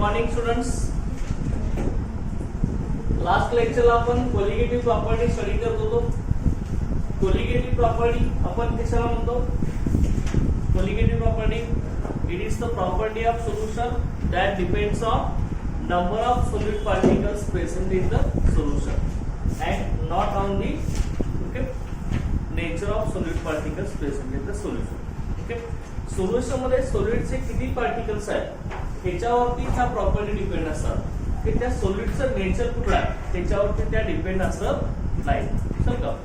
Morning students. Last लेक्चरला आपण colligative property study करत होतो. कोलिगेटिव्ह प्रॉपर्टी आपण कशाला म्हणतो? Colligative property it is the property of solution that depends on number of solid particles present in the solution and not on the nature of solid particles present in the solution. Okay, solution मध्ये सॉलिडचे किती particles आहेत त्याच्यावरती ह्या property depend असतात की त्या सॉलिडचं nature कुठलं आहे त्याच्यावरती त्या डिपेंड असत नाही. समजा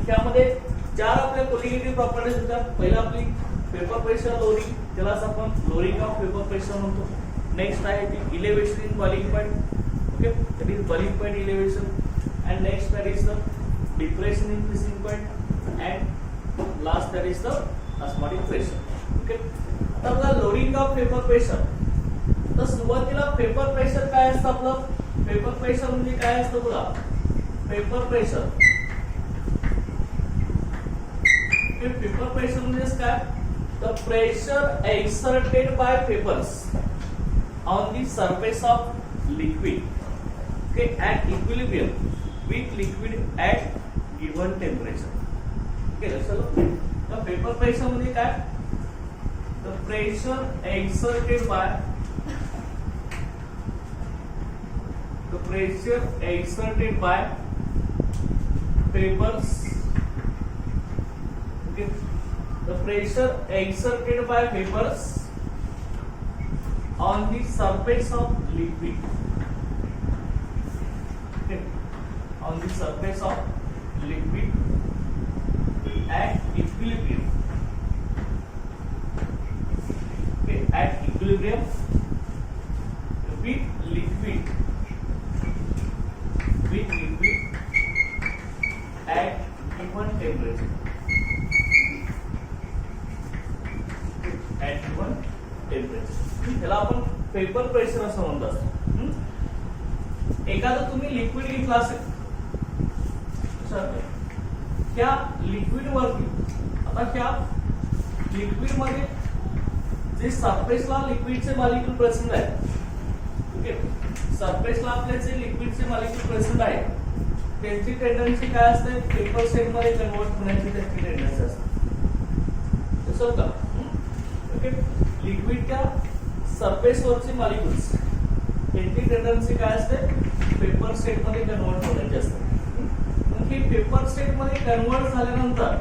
त्यामध्ये चार आपल्या कोलिगेटिव्ह प्रॉपर्टीज होत्या. पहिला आपली पेपर प्रेशर लोरिंग, त्यालाच आपण लोरिंग ऑफ पेपर प्रेशर म्हणतो. नेक्स्ट आहे ती elevation in boiling point. Okay, that is boiling point elevation. And next that is the depression in freezing point. And last that is the osmotic pressure. Okay, आता बघा Tshering of paper pressure. तर सुरुवातीला paper pressure काय असतं आपलं? Vapour pressure म्हणजे काय असतं बघा? पेपर प्रेशर, पेपर प्रेशर म्हणजे काय? The pressure exerted by papers on the surface of liquid, okay, at equilibrium with liquid at given temperature. Okay, चलो the paper pressure म्हणजे काय? The pressure exerted by papers. Okay, the pressure exerted by papers on the surface of liquid. Okay, on the surface of liquid at equilibrium. Okay, at equilibrium with liquid at given temperature. At given temperature. त्याला आपण paper pressure असं म्हणतात. एखादं तुम्ही liquid घेतला असेल, त्या liquid वरती आता त्या लिक्विड मध्ये जे सरफेसला लिक्विडचे मॉलिक्यूल प्रेझेंट आहेत, ओके, सरफेसला आपले जे लिक्विडचे मॉलिक्यूल प्रेझेंट आहेत त्यांची टेंडन्सी काय असते? पेपर स्टेट मध्ये कन्वर्ट होण्याची त्यांची टेंडन्सी असते. तसं का? ओके, लिक्विडच्या सरफेस वरची मॉलिक्युल्स यांची टेंडन्सी काय असते? पेपर स्टेट मध्ये कन्वर्ट होण्याची असते. मग ही पेपर स्टेट मध्ये कन्वर्ट झाल्यानंतर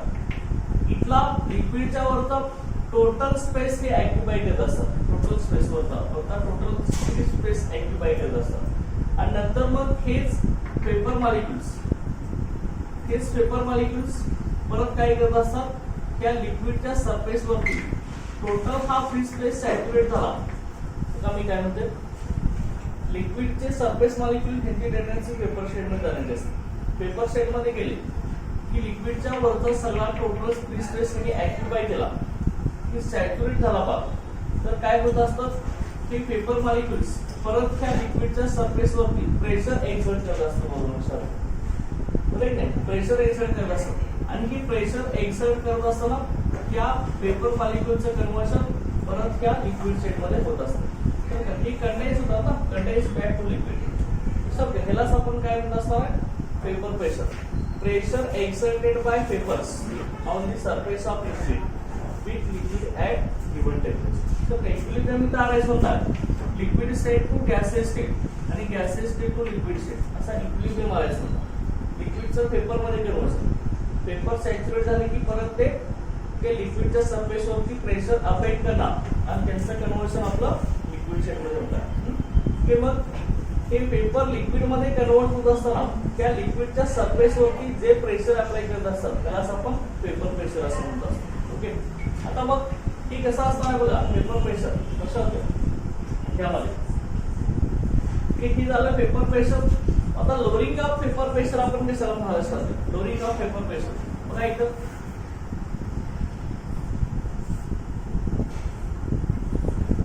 इथला लिक्विडच्या वरचा टोटल स्पेस हे ऑक्युपाय करत असतात. टोटल स्पेस वरचा टोटल स्पेस ऑक्युपाय करत असतात. आणि नंतर मग हेच पेपर मॉलिक्युल्स परत काय करत असतात? त्या लिक्विडच्या सरफेस वरती टोटल हा फ्री स्पेस सॅच्युरेट झाला. मी काय म्हणते, लिक्विडचे सरफेस मॉलिक्यूल ह्यांची टेंडन्सी पेपर शेड मध्ये जाण्याची असते. पेपर शेड मध्ये गेले की लिक्विडच्या वरचा सगळा टोटल फ्री स्पेस त्यांनी ऑक्युपाय केला की सॅच्युरेट झाला बा. तर काय होत असतं की पेपर मॉलिक्युल्स परत त्या लिक्विडच्या सरफेस वरती प्रेशर एक्सर्ट करत असतं. बरोबर नाही? प्रेशर एक्सर्ट करत असतं. आणि ही प्रेशर एक्सर्ट करत असताना त्या पेपर मॉलिक्यूलचं कन्व्हर्शन परत त्या लिक्विड स्टेट मध्ये होत असतं. ही कंडेन्स होतात ना, कंडेन्स बॅक टू लिक्विड. सब ह्यालाच आपण काय म्हणत असणार? Vapour pressure. Pressure exerted by vapours on the surface of liquid with liquid at given temperature. तर इक्विलिब्रियम इथं आणायचं होता liquid state to gaseous state आणि gaseous state to liquid state असा इक्विलिब्रियम आणायचं होता. लिक्विडचं पेपर मध्ये कन्वर्शन, पेपर सॅच्युरेट झाले की परत ते लिक्विडच्या सरफेस वरती प्रेशर अफेक्ट करणार आणि त्यांचं कन्वर्शन आपलं लिक्विड स्टेट मध्ये होतं. की मग हे पेपर लिक्विड मध्ये कन्वर्ट होत असताना त्या लिक्विडच्या सरफेस वरती जे प्रेशर अप्लाय करत असतात त्यालाच आपण पेपर प्रेशर असं म्हणतो. ओके, आता मग हे कसं असणार आहे बघा? पेपर प्रेशर कसं होतं त्यामध्ये हे झालं पेपर प्रेशर. आता लोरिंग ऑफ पेपर प्रेशर आपण कशाला म्हणायला असतात? लोरिंग ऑफ पेपर प्रेशर बघा एकदम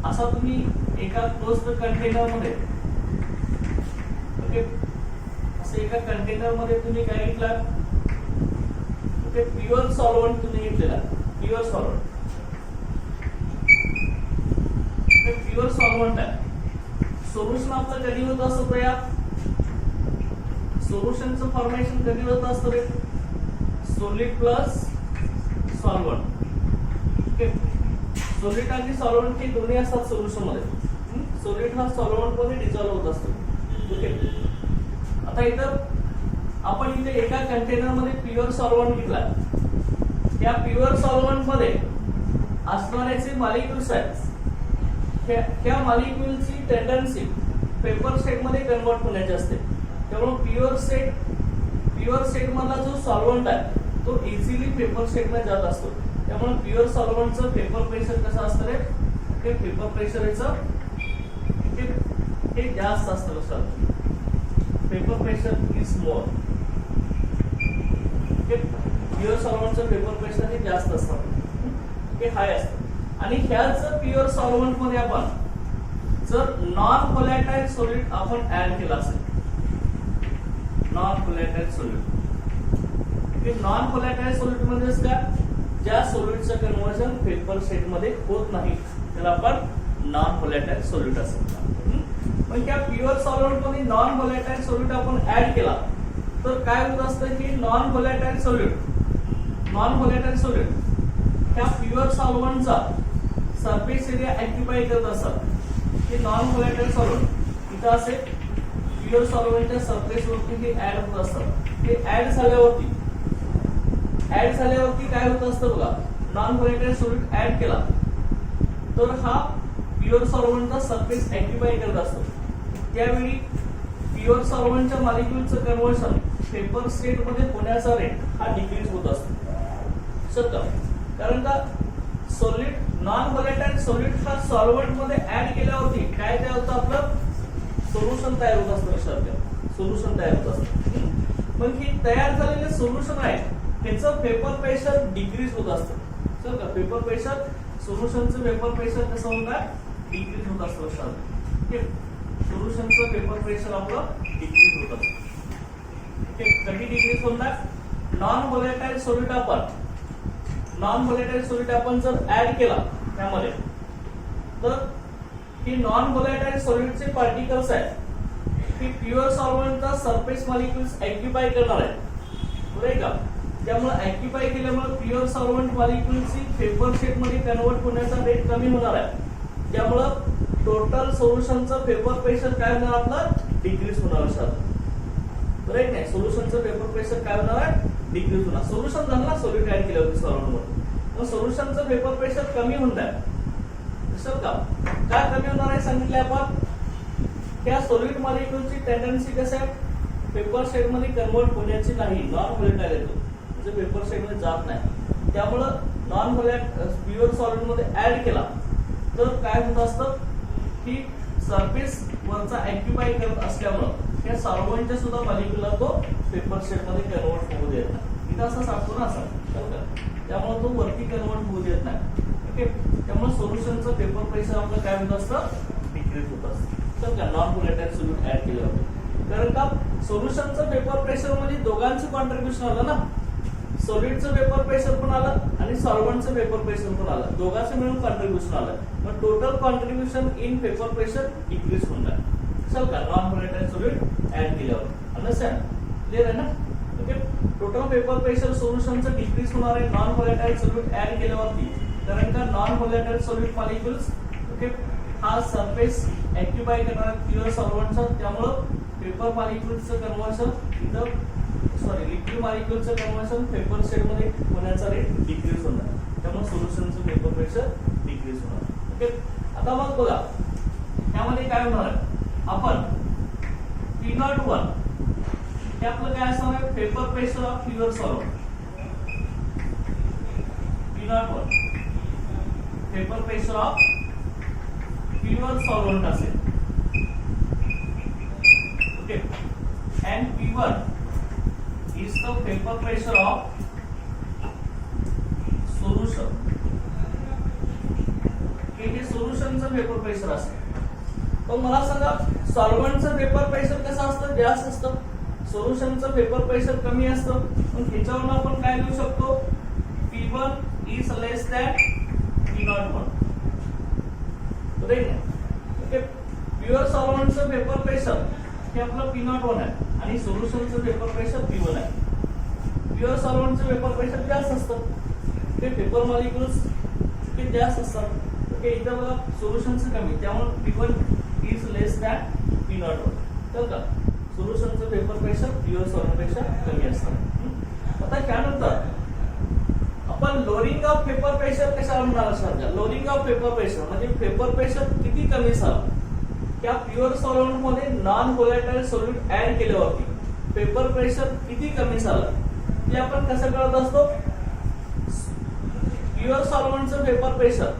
असा तुम्ही एका क्लोज्ड कंटेनर मध्ये, ओके, असं एका कंटेनर मध्ये तुम्ही काय घेतलं? ओके, प्युअर सॉल्व्हंट तुम्ही घेतलेला. प्युअर सॉल्व्हंट, प्युअर सॉल्व्हंट आहे. आपलं कधी होत असतं या सोल्युशनचं फॉर्मेशन कधी होत असतं रे solid plus solvent okay solid आणि सॉल्व्हंट हे दोन्ही असतात सोल्युशन मध्ये सॉलिड हा सॉल्व्हंट मध्ये डिझॉल्व होत असतो ओके आता इथं आपण इथे एका कंटेनर मध्ये प्युअर सॉल्व्हंट घेतला त्या प्युअर सॉल्व्हंट मध्ये असणारे जे मॉलिक्युल्स आहेत त्या मॉलिक्युलची टेंडन्सी पेपर सेट मध्ये कन्वर्ट होण्याची असते त्यामुळे प्युअर सेट मधला जो सॉल्व्हंट आहे तो इझिली पेपर सेट मध्ये जात असतो त्यामुळे प्युअर सॉल्व्हंटचं पेपर प्रेशर कसं असतं रे ते पेपर प्रेशर याचं हे जास्त असतं लक्षात vapour pressure is more pure सॉल्व्हंटचं पेपर प्रेशर हे जास्त असतं हे हाय असतं आणि ह्याच प्युअर सॉल्व्हंट मध्ये आपण जर नॉन व्होलॅटाइल सॉलिड आपण ऍड केला असेल नॉन व्होलॅटाइल सॉलिड हे नॉन व्होलॅटाइल सॉलिड म्हणजे काय ज्या सॉलिडचं कन्व्हर्जन पेपर सेट मध्ये होत नाही त्याला आपण नॉन व्होलॅटाइल सॉलिड असं म्हणतो पण त्या प्युअर सॉल्व्हंट मध्ये नॉन व्होलॅटाइल सॉलिड आपण ऍड केला तर काय होत असतं की नॉन व्होलॅटाइल सॉलिड त्या प्युअर सॉल्व्हंटचा सरफेस एरिया ऑक्युपाय करत असतात हे नॉन व्होलॅटाइल सॉल्व्हंट इथं असे प्युअर सॉल्व्हंटच्या सरफेस वरती हे ऍड होत असतात हे ऍड झाल्यावरती काय होत असतं बघा नॉन व्होलॅटाइल सॉलिड ऍड केला तर हा प्युअर सॉल्व्हंटचा सरफेस ऑक्युपाय करत असतो त्यावेळी प्युअर सॉल्व्हंटच्या मॉलिक्युलचं कन्व्हर्शन पेपर स्टेट मध्ये होण्याचा रेट हा डिक्रीज होत असतो सर कारण का सॉलिड नॉन व्होलॅटाइल सॉलिड हा सॉल्व्हंट मध्ये ऍड केल्यावरती काय तयार होतं आपलं सोल्युशन तयार होत असतं लक्षात सोल्युशन तयार होत असतं पण ही तयार झालेले सोल्युशन आहे त्याचं पेपर प्रेशर डिक्रीज होत असतं सर का पेपर प्रेशर सोल्युशनचं पेपर प्रेशर कसं होणार डिक्रीज होत असतं लक्षात सोल्युशनचं पेपर प्रेशर आपलं डिक्रीज होत असतं कधी डिक्रीज होणार नॉन व्होलॅटाइल सॉलिड आपण जर ऍड केला त्यामध्ये तर ही नॉन व्होलॅटाइल सॉलिडचे पार्टिकल्स आहेत की प्युअर सॉल्व्हंटचा सरफेस मॉलिक्युल्स ऑक्युपाय करणार आहे बरोबर का त्यामुळे ऑक्युपाय केल्यामुळे प्युअर सॉल्व्हंट मॉलिक्युल्सची पेपर शेप मध्ये कन्वर्ट होण्याचा रेट कमी होणार आहे त्यामुळे टोटल सोल्युशनचं पेपर प्रेशर काय होणार आपलं डिक्रीज होणार असतात राईट नाही सोल्युशनचं पेपर प्रेशर काय होणार आहे डिक्रीज होणार सोल्युशन झालं ना सॉलिड ऍड केलं होतं सॉल्व्हंट मध्ये मग सोल्युशनचं पेपर प्रेशर कमी होणार दिसेल का काय कमी होणार आहे सांगितले आपण त्या सॉलिड मॉलिक्युलची टेंडन्सी कसं आहे पेपर शेड मध्ये कन्वर्ट होण्याची नाही नॉन व्होलॅटाइल येतो म्हणजे पेपर शेड मध्ये जात नाही त्यामुळं नॉन व्होलॅटाइल प्युअर सॉलिड मध्ये ऍड केला तर काय होत असतं की सरफेस वरचा ऑक्युपाय करत असल्यामुळं त्या सॉल्व्हंटच्या सुद्धा मॉलिक्युलला तो पेपर शेड मध्ये कन्वर्ट होऊ देत नाही इथं असं सांगतो ना असं त्यामुळे तो वरती कन्वर्ट होऊ देत नाही ओके त्यामुळे सोल्युशनचं पेपर प्रेशर आपलं काय होत असतं डिक्रीज होत असतं तर का नॉन व्होलॅटाइल सॉल्यूट ऍड केलं होतं कारण का सोल्युशनचं पेपर प्रेशर मध्ये दोघांचं कॉन्ट्रीब्युशन आलं ना सॉलिडचं पेपर प्रेशर पण आलं आणि सॉल्व्हंटचं पेपर प्रेशर पण आलं दोघांचं मिळून कॉन्ट्रीब्युशन आलं मग total contribution in vapour pressure decrease होणार चल का नॉन व्होलॅटाइल सॉल्यूट ऍड केल्यावर अंडरस्टँड क्लिअर आहे ना ओके टोटल पेपर प्रेशर सोल्युशनचं डिक्रीज होणार आहे नॉन व्होलॅटाइल सॉल्यूट ऍड केल्यावरती कारण का non volatile solute molecules okay हा सरफेस ऑक्युपाय करणार प्युअर सॉल्व्हंटचा त्यामुळं पेपर मॉलिक्युल्सचं कन्व्हर्शन इथं लिक्विड मॉलिक्युलचं कन्व्हर्शन पेपर शेड मध्ये होण्याचा रेट डिक्रीज होणार त्यामुळे सोल्युशनचं पेपर प्रेशर डिक्रीज होणार ओके आता मग बघा त्यामध्ये काय होणार आपण P01 हे आपलं काय असणार आहे vapour pressure of pure solvent P01 paper pressure of pure solvent असेल okay and P1 is the paper pressure of solution हे सोल्युशनचं पेपर प्रेशर असेल पण मला सांगा सॉल्व्हंटचं पेपर प्रेशर कसं असतं जास्त असतं सोल्युशनचं पेपर प्रेशर कमी असतं मग ह्याच्यावरून आपण काय लिहू शकतो P1 is less than P01 right okay pure सॉल्व्हंटचं वेपर प्रेशर हे आपलं P01 आहे आणि सोल्युशनचं वेपर प्रेशर P1 आहे. प्युअर सॉल्व्हंटचं वेपर प्रेशर जास्त असतं, ते पेपर मॉलिक्युल्स ते जास्त असतात. ओके, इथं बघा सोल्युशनचं कमी, त्यामुळे P1 is less than P01. तर का सोल्युशनचं वेपर प्रेशर प्युअर सॉल्व्हंटपेक्षा कमी असतं. आता त्यानंतर आपण लोअरिंग ऑफ पेपर प्रेशर कशाला म्हणाल समजा. लोअरिंग ऑफ पेपर प्रेशर म्हणजे पेपर प्रेशर किती कमी झालं, त्या प्युअर सॉल्व्हंट मध्ये नॉन व्होलॅटाइल सॉल्व्हेंट ऍड केल्यावरती पेपर प्रेशर किती कमी झालं ते आपण कसं कळत असतो. प्युअर सॉल्व्हंटचं पेपर प्रेशर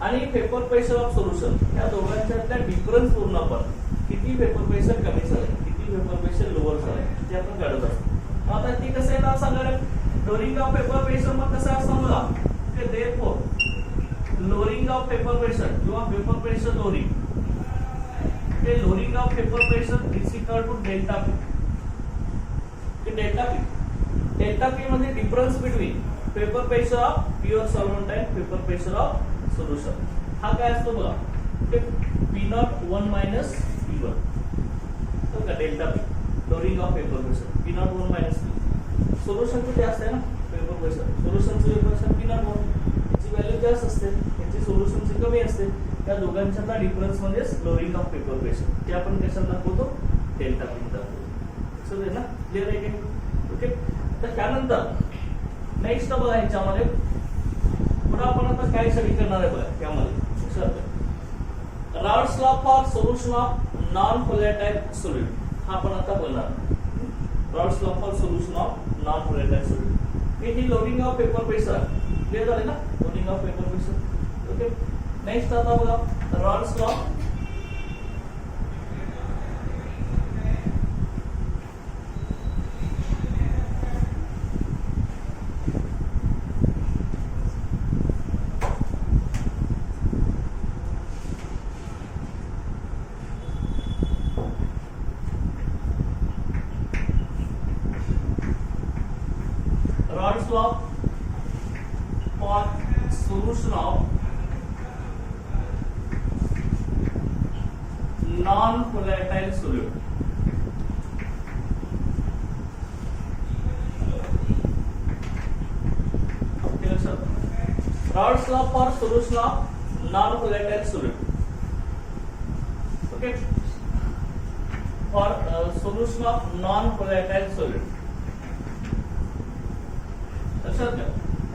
आणि पेपर प्रेशर ऑफ सोल्युशन या दोघांच्यातल्या डिफरन्स पूर्ण आपण किती पेपर प्रेशर कमी झाले, किती पेपर प्रेशर लोअर झाले ते आपण काढत असतो. आता ती कसं आहे ना सांगा. लोअरिंग ऑफ पेपर प्रेशर मग कसं असतं बघा, की therefore lowering of paper pressure किंवा पेपर प्रेशर लोअरिंग, ते lowering of paper pressure is equal to delta P. Delta P मध्ये difference between vapour pressure of pure solvent and vapour pressure of solution. हा काय असतो बघा, ते P01 minus P1. तर का delta P lowering of paper pressure P01 minus P. Solution किती असते ना पेपर प्रेशर, सोल्युशनचं पेपर प्रेशर P01, याची व्हॅल्यू जास्त असते, याची सोल्युशनची कमी असते. त्या दोघांच्या डिफरन्स म्हणजेच लोअरिंग ऑफ पेपर प्रेशर. ते आपण कशाला दाखवतो, डेल्टा पी दाखवतो. समजेल ना, क्लिअर आहे की. ओके, तर त्यानंतर नेक्स्ट बघा ह्याच्यामध्ये पुन्हा आपण आता काय स्टडी करणार आहे बघा. त्यामध्ये Raoult's law for solution of non volatile solvent हा आपण आता बोलणार. Raoult's law for solution of non volatile solvent हे lowering of paper pressure clear झाले ना, lowering of paper pressure. Okay, next आता बघा Raoult's law Raoult's law for solution of non-volatile solute. Raoult's law for solution of non-volatile solute. Okay, for solution of non-volatile solute.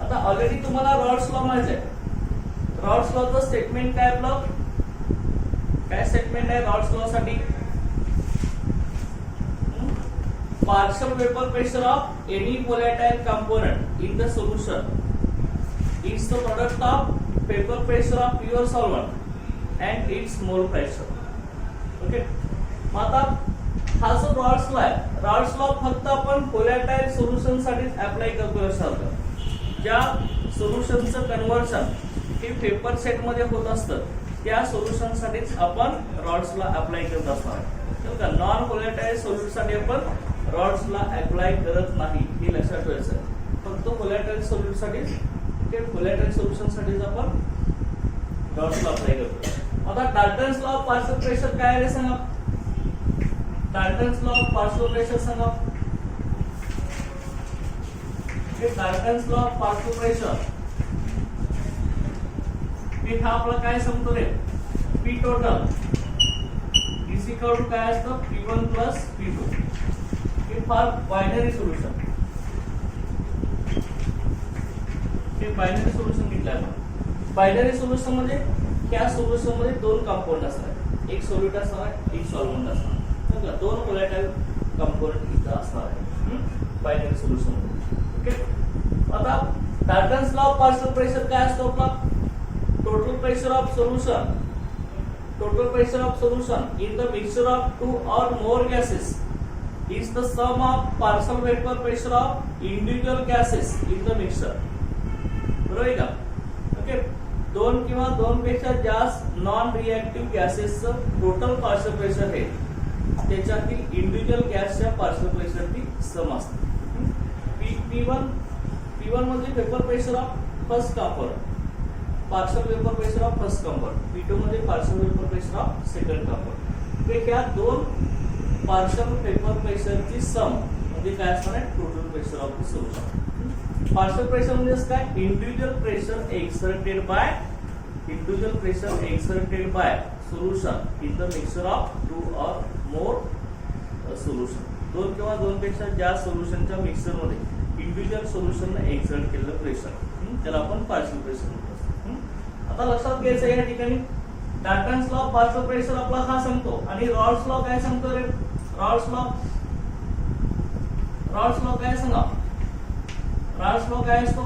आता already तुम्हाला रॉल्ट्स law माहिती आहे. रॉल्ट्स लॉचं statement काय आपलं, काय statement आहे रॉल्ट्स लॉ साठी. Partial vapour pressure of any volatile component in the solution is the product of paper pressure of pure solvent and its mole pressure. Okay, मग आता हा जो रॉल्ट्स लॉ आहे, रॉल्ट्स लॉ फक्त आपण व्होलॅटाइल सोल्युशन साठीच अप्लाय करतो. असं ज्या सोल्युशनचं कन्व्हर्शन हे पेपर सेट मध्ये होत असतं त्या सोल्युशन साठीच आपण रॉल्ट्स लॉ अप्लाय करत असणार. तर का नॉन व्होलॅटाइल सोल्युशन साठी आपण रॉल्ट्स लॉ अप्लाय करत नाही, हे लक्षात ठेवायचं. फक्त व्होलॅटाइल सोल्युशन साठीच, ते व्होलॅटाइल सोल्युशन साठीच आपण रॉल्ट्स लॉ अप्लाय करतो. आता Dalton's law of partial pressure काय आहे सांगा. Dalton's law of partial pressure सांगा. Dalton's law of partial pressure हे हा आपला काय सांगतो रे, P total is equal to काय असतं P1 प्लस P2. हे फॉर बायनरी सोल्युशन, हे बायनरी सोल्युशन घेतलं आपण. बायनरी सोल्युशन म्हणजे त्या सोल्युशन मध्ये दोन कंपाऊंड असतात, एक सोल्युट असणार एक सॉल्व्हेंट असणार. दोन व्होलॅटाइल कंपोनेंट इथं असणार आहे बायनरी सोल्युशन मध्ये. ओके, आता Dalton's law of partial pressure काय असतो आपला, total pressure of solution, total pressure of solution in the mixture of two or more gases is the sum of partial vapour pressure of individual gases in the mixture. बरोबर आहे का. Okay, दोन किंवा दोन पेक्षा जास्त नॉन रिएक्टिव्ह गॅसेसचं total partial pressure हे त्याच्यातील इंडिव्हिज्युअल गॅसच्या पार्शियल प्रेशरची सम असते. P1 मध्ये vapour pressure of first component partial vapour pressure of first compound, P2 मध्ये partial vapour pressure of second compound. तर ह्या दोन पार्शल वेपर प्रेशरची सम म्हणजे काय असणार आहे, total pressure of the solution. Partial pressure म्हणजे काय, individual pressure exerted by solution in the mixture of two or more solution. दोन किंवा दोन पेक्षा ज्या सोल्युशनच्या मिक्सचर मध्ये इंडिव्हिज्युअल सोल्युशन एक्सर्ट केलेलं प्रेशर, त्याला आपण पार्शल प्रेशर म्हणतो. आता लक्षात घ्यायचं या ठिकाणी डाल्टन्स लॉ पार्शल प्रेशर आपला हा सांगतो आणि रॉल्स लॉ काय सांगतो रे, रॉल्स लॉ काय सांगा, रॉल्स लॉ काय असतो,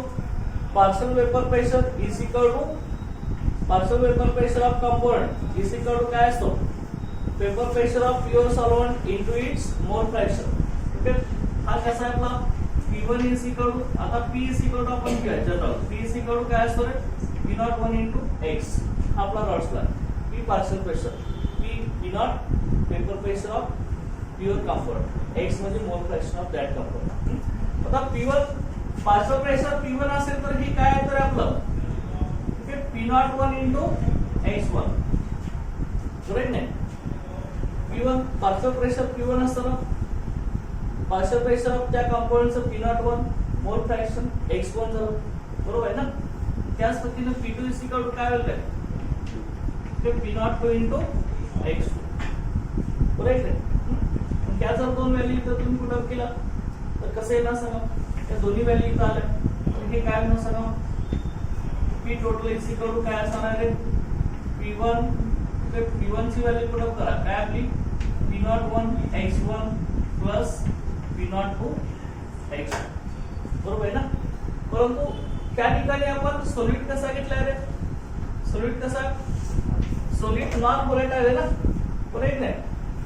partial vapour pressure is equal to partial vapour pressure of compound is equal to काय असतो, vapour pressure of pure solvent into its mole fraction. Okay, हा कसा आहे आपला P1 इज इक्वल टू, आता P इज इक्वल टू आपण घेऊया general, P is equal to काय असतो रे, P01 इनटू x आपला Raoult's law. P partial pressure, P0 vapour pressure of pure compound, x म्हणजे मोल फ्रॅक्शन ऑफ दॅट कंपाउंड. आता P1 पार्शल प्रेशर P1 असेल तर ही काय आहे तर आपलं P01 into x1, करेक्ट नाही. P1 पार्शल प्रेशर P1 असतं, पार्शल प्रेशर ऑफ त्या कंपाउंडचं P01 मोल फ्रॅक्शन x1 झालं, बरोबर आहे ना. त्याच पद्धतीने P2 इज इक्वल टू काय होईल ते P02 into x2, करेक्ट आहे. त्या जर दोन व्हॅल्यू इथं तुम्ही पुट अप केला तर कसं येणार सांगा, त्या दोन्ही व्हॅल्यू इथं आल्या तर हे काय होणार सांगा, P total is equal to काय असणार आहे, P1 ते P1 ची व्हॅल्यू पुट अप करा, काय आपली P01 x1 plus P02 x2, बरोबर आहे ना. परंतु त्या ठिकाणी आपण सॉलिड कसा घेतलाय रे, सॉलिड कसा, सॉलिड नॉन व्होलेटाइल आहे ना, करेक्ट नाही.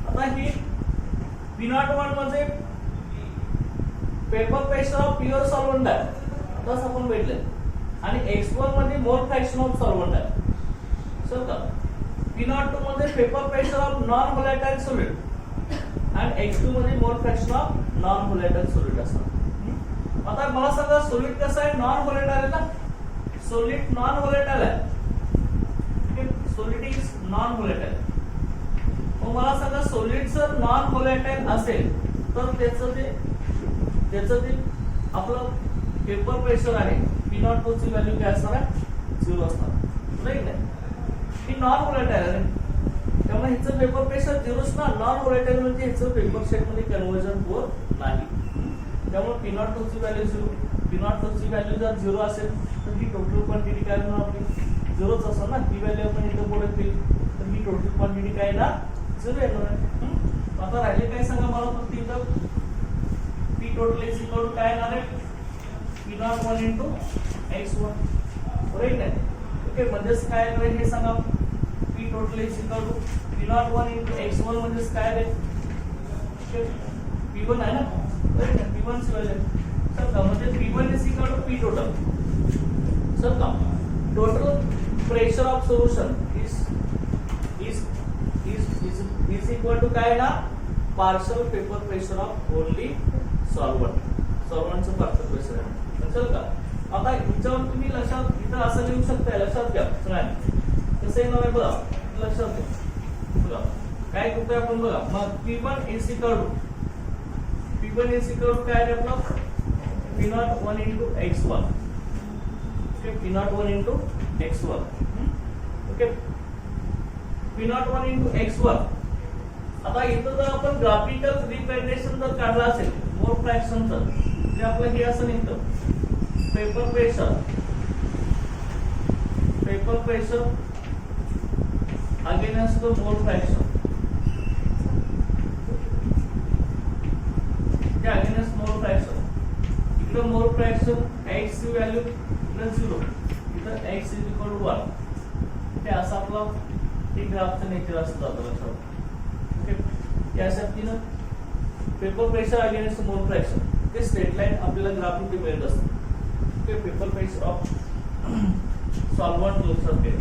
आता ही P01 म्हणजे vapour pressure of pure solvent आहे, आताच आपण भेटले, आणि x1 मध्ये मोल फ्रॅक्शन ऑफ सॉल्व्हेंट आहे. सर का P02 मध्ये vapour pressure of non volatile solid आणि x2 मध्ये mole fraction of non volatile solid असणार. आता मला सांगा सॉलिड कसं आहे, नॉन व्होलेटाइल आहे ना, सॉलिड नॉन व्होलेटाइल आहे, सॉलिड इज नॉन व्होलेटाइल. मग मला सांगा सॉलिड जर नॉन व्होलेटाइल असेल तर त्याचं ते आपलं पेपर प्रेशर आहे P02 ची व्हॅल्यू काय असणार आहे, 0 असणार, राईट नाही. ही नॉन व्होलेटाइल आहे त्यामुळे हिचं पेपर प्रेशर 0च ना, नॉन व्होलेटाइल म्हणजे हिचं पेपर सेट मध्ये कन्व्हर्जन होत नाही. त्यामुळे P02 ची व्हॅल्यू 0, P02 ची व्हॅल्यू जर 0 असेल तर ही टोटल क्वांटिटी काय होणार आपली 0च असणार ना. ही व्हॅल्यू आपण इथं पुढे केली तर ही टोटल क्वांटिटी काय ना 0 येणार आहे. आता राहिले काय सांगा मला फक्त इथं P total is equal to काय येणार आहे, P01 into x1, राईट आहे. ओके, म्हणजेच काय आहे हे सांगा, P total is equal to P01 into x1 म्हणजेच काय आहे, P1 आहे ना, राईट आहे, P1 ची व्हॅल्यू. सर का म्हणजे P1 is equal to P total. Sir का total pressure of solution is equal to काय ना, partial vapour pressure of only सॉल्व्हेंटचं पार्शल प्रेशर आहे. चल का आता हिच्यावर तुम्ही लक्षात इथं असं लिहू शकता, लक्षात घ्या कसं येणार आहे बघा, लक्षात घ्या बघा काय करतोय आपण बघा. मग P1 इज इक्वल टू काय आहे आपलं P01 into x1, okay, P01 into x1, okay, P01 into x1. आता इथं जर आपण ग्राफिकल रिप्रेझेंटेशन जर काढला असेल मोल फ्रॅक्शनचं, जे आपलं हे असं निघतं paper pressure against the mole fraction, त्या अगेन्स्ट मोल फ्रॅक्शन, इकडे मोल फ्रॅक्शन x ची व्हॅल्यू इकडे 0, इथं x इज इक्वल टू 1. ते असं आपलं हे ग्राफचं नेचर असतं लक्षात. ओके, या शक्तीनं पेपर प्रेशर अगेन्स्ट मोल फ्रॅक्शन ते स्ट्रेट लाईन आपल्याला ग्राफ मध्ये मिळत असतं. Okay, paper pressure of solvent लक्षात घ्या,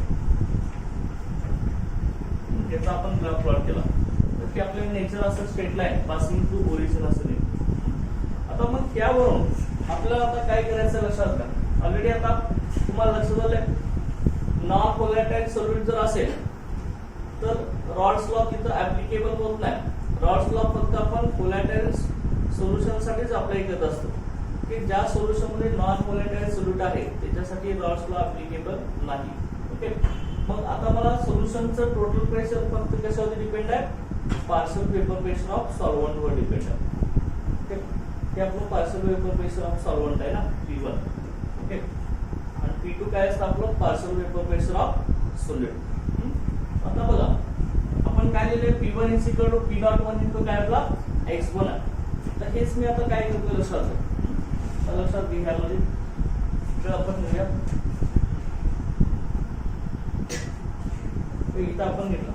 त्याचा आपण ग्राफ प्लॉट केला तर ते आपल्याला नेचर असं straight line passing to origin असं नाही. आता मग त्यावरून आपल्याला आता काय करायचं लक्षात घ्या. ऑलरेडी आता तुम्हाला लक्षात आलंय नॉन व्होलॅटाईल सोल्यूट जर असेल तर रॉड्स लॉ तिथं ऍप्लिकेबल होत नाही. रॉड्स लॉ फक्त आपण व्होलॅटाईल सोल्युशन साठीच अप्लाय करत असतो की ज्या सोल्युशन मध्ये नॉन व्होलॅटाईल सोल्यूट आहे त्याच्यासाठी रॉड्स लॉ ऍप्लिकेबल नाही. ओके, मग आता मला सोल्युशनचं टोटल प्रेशर फक्त कशावर डिपेंड आहे, partial vapour pressure of solvent वर डिपेंड आहे. ओके, हे आपलं partial vapour pressure of solvent आहे ना P1. ओके, आणि P2 काय असतं आपलं partial vapour pressure of solute. आता बघा आपण काय लिहिले P1 is equal to P01 into काय आपला x1 आहे. तर हेच मी आता काय करतो लक्षात घ्या, लक्षात घ्यायला तर आपण घेऊया इथं आपण घेतलं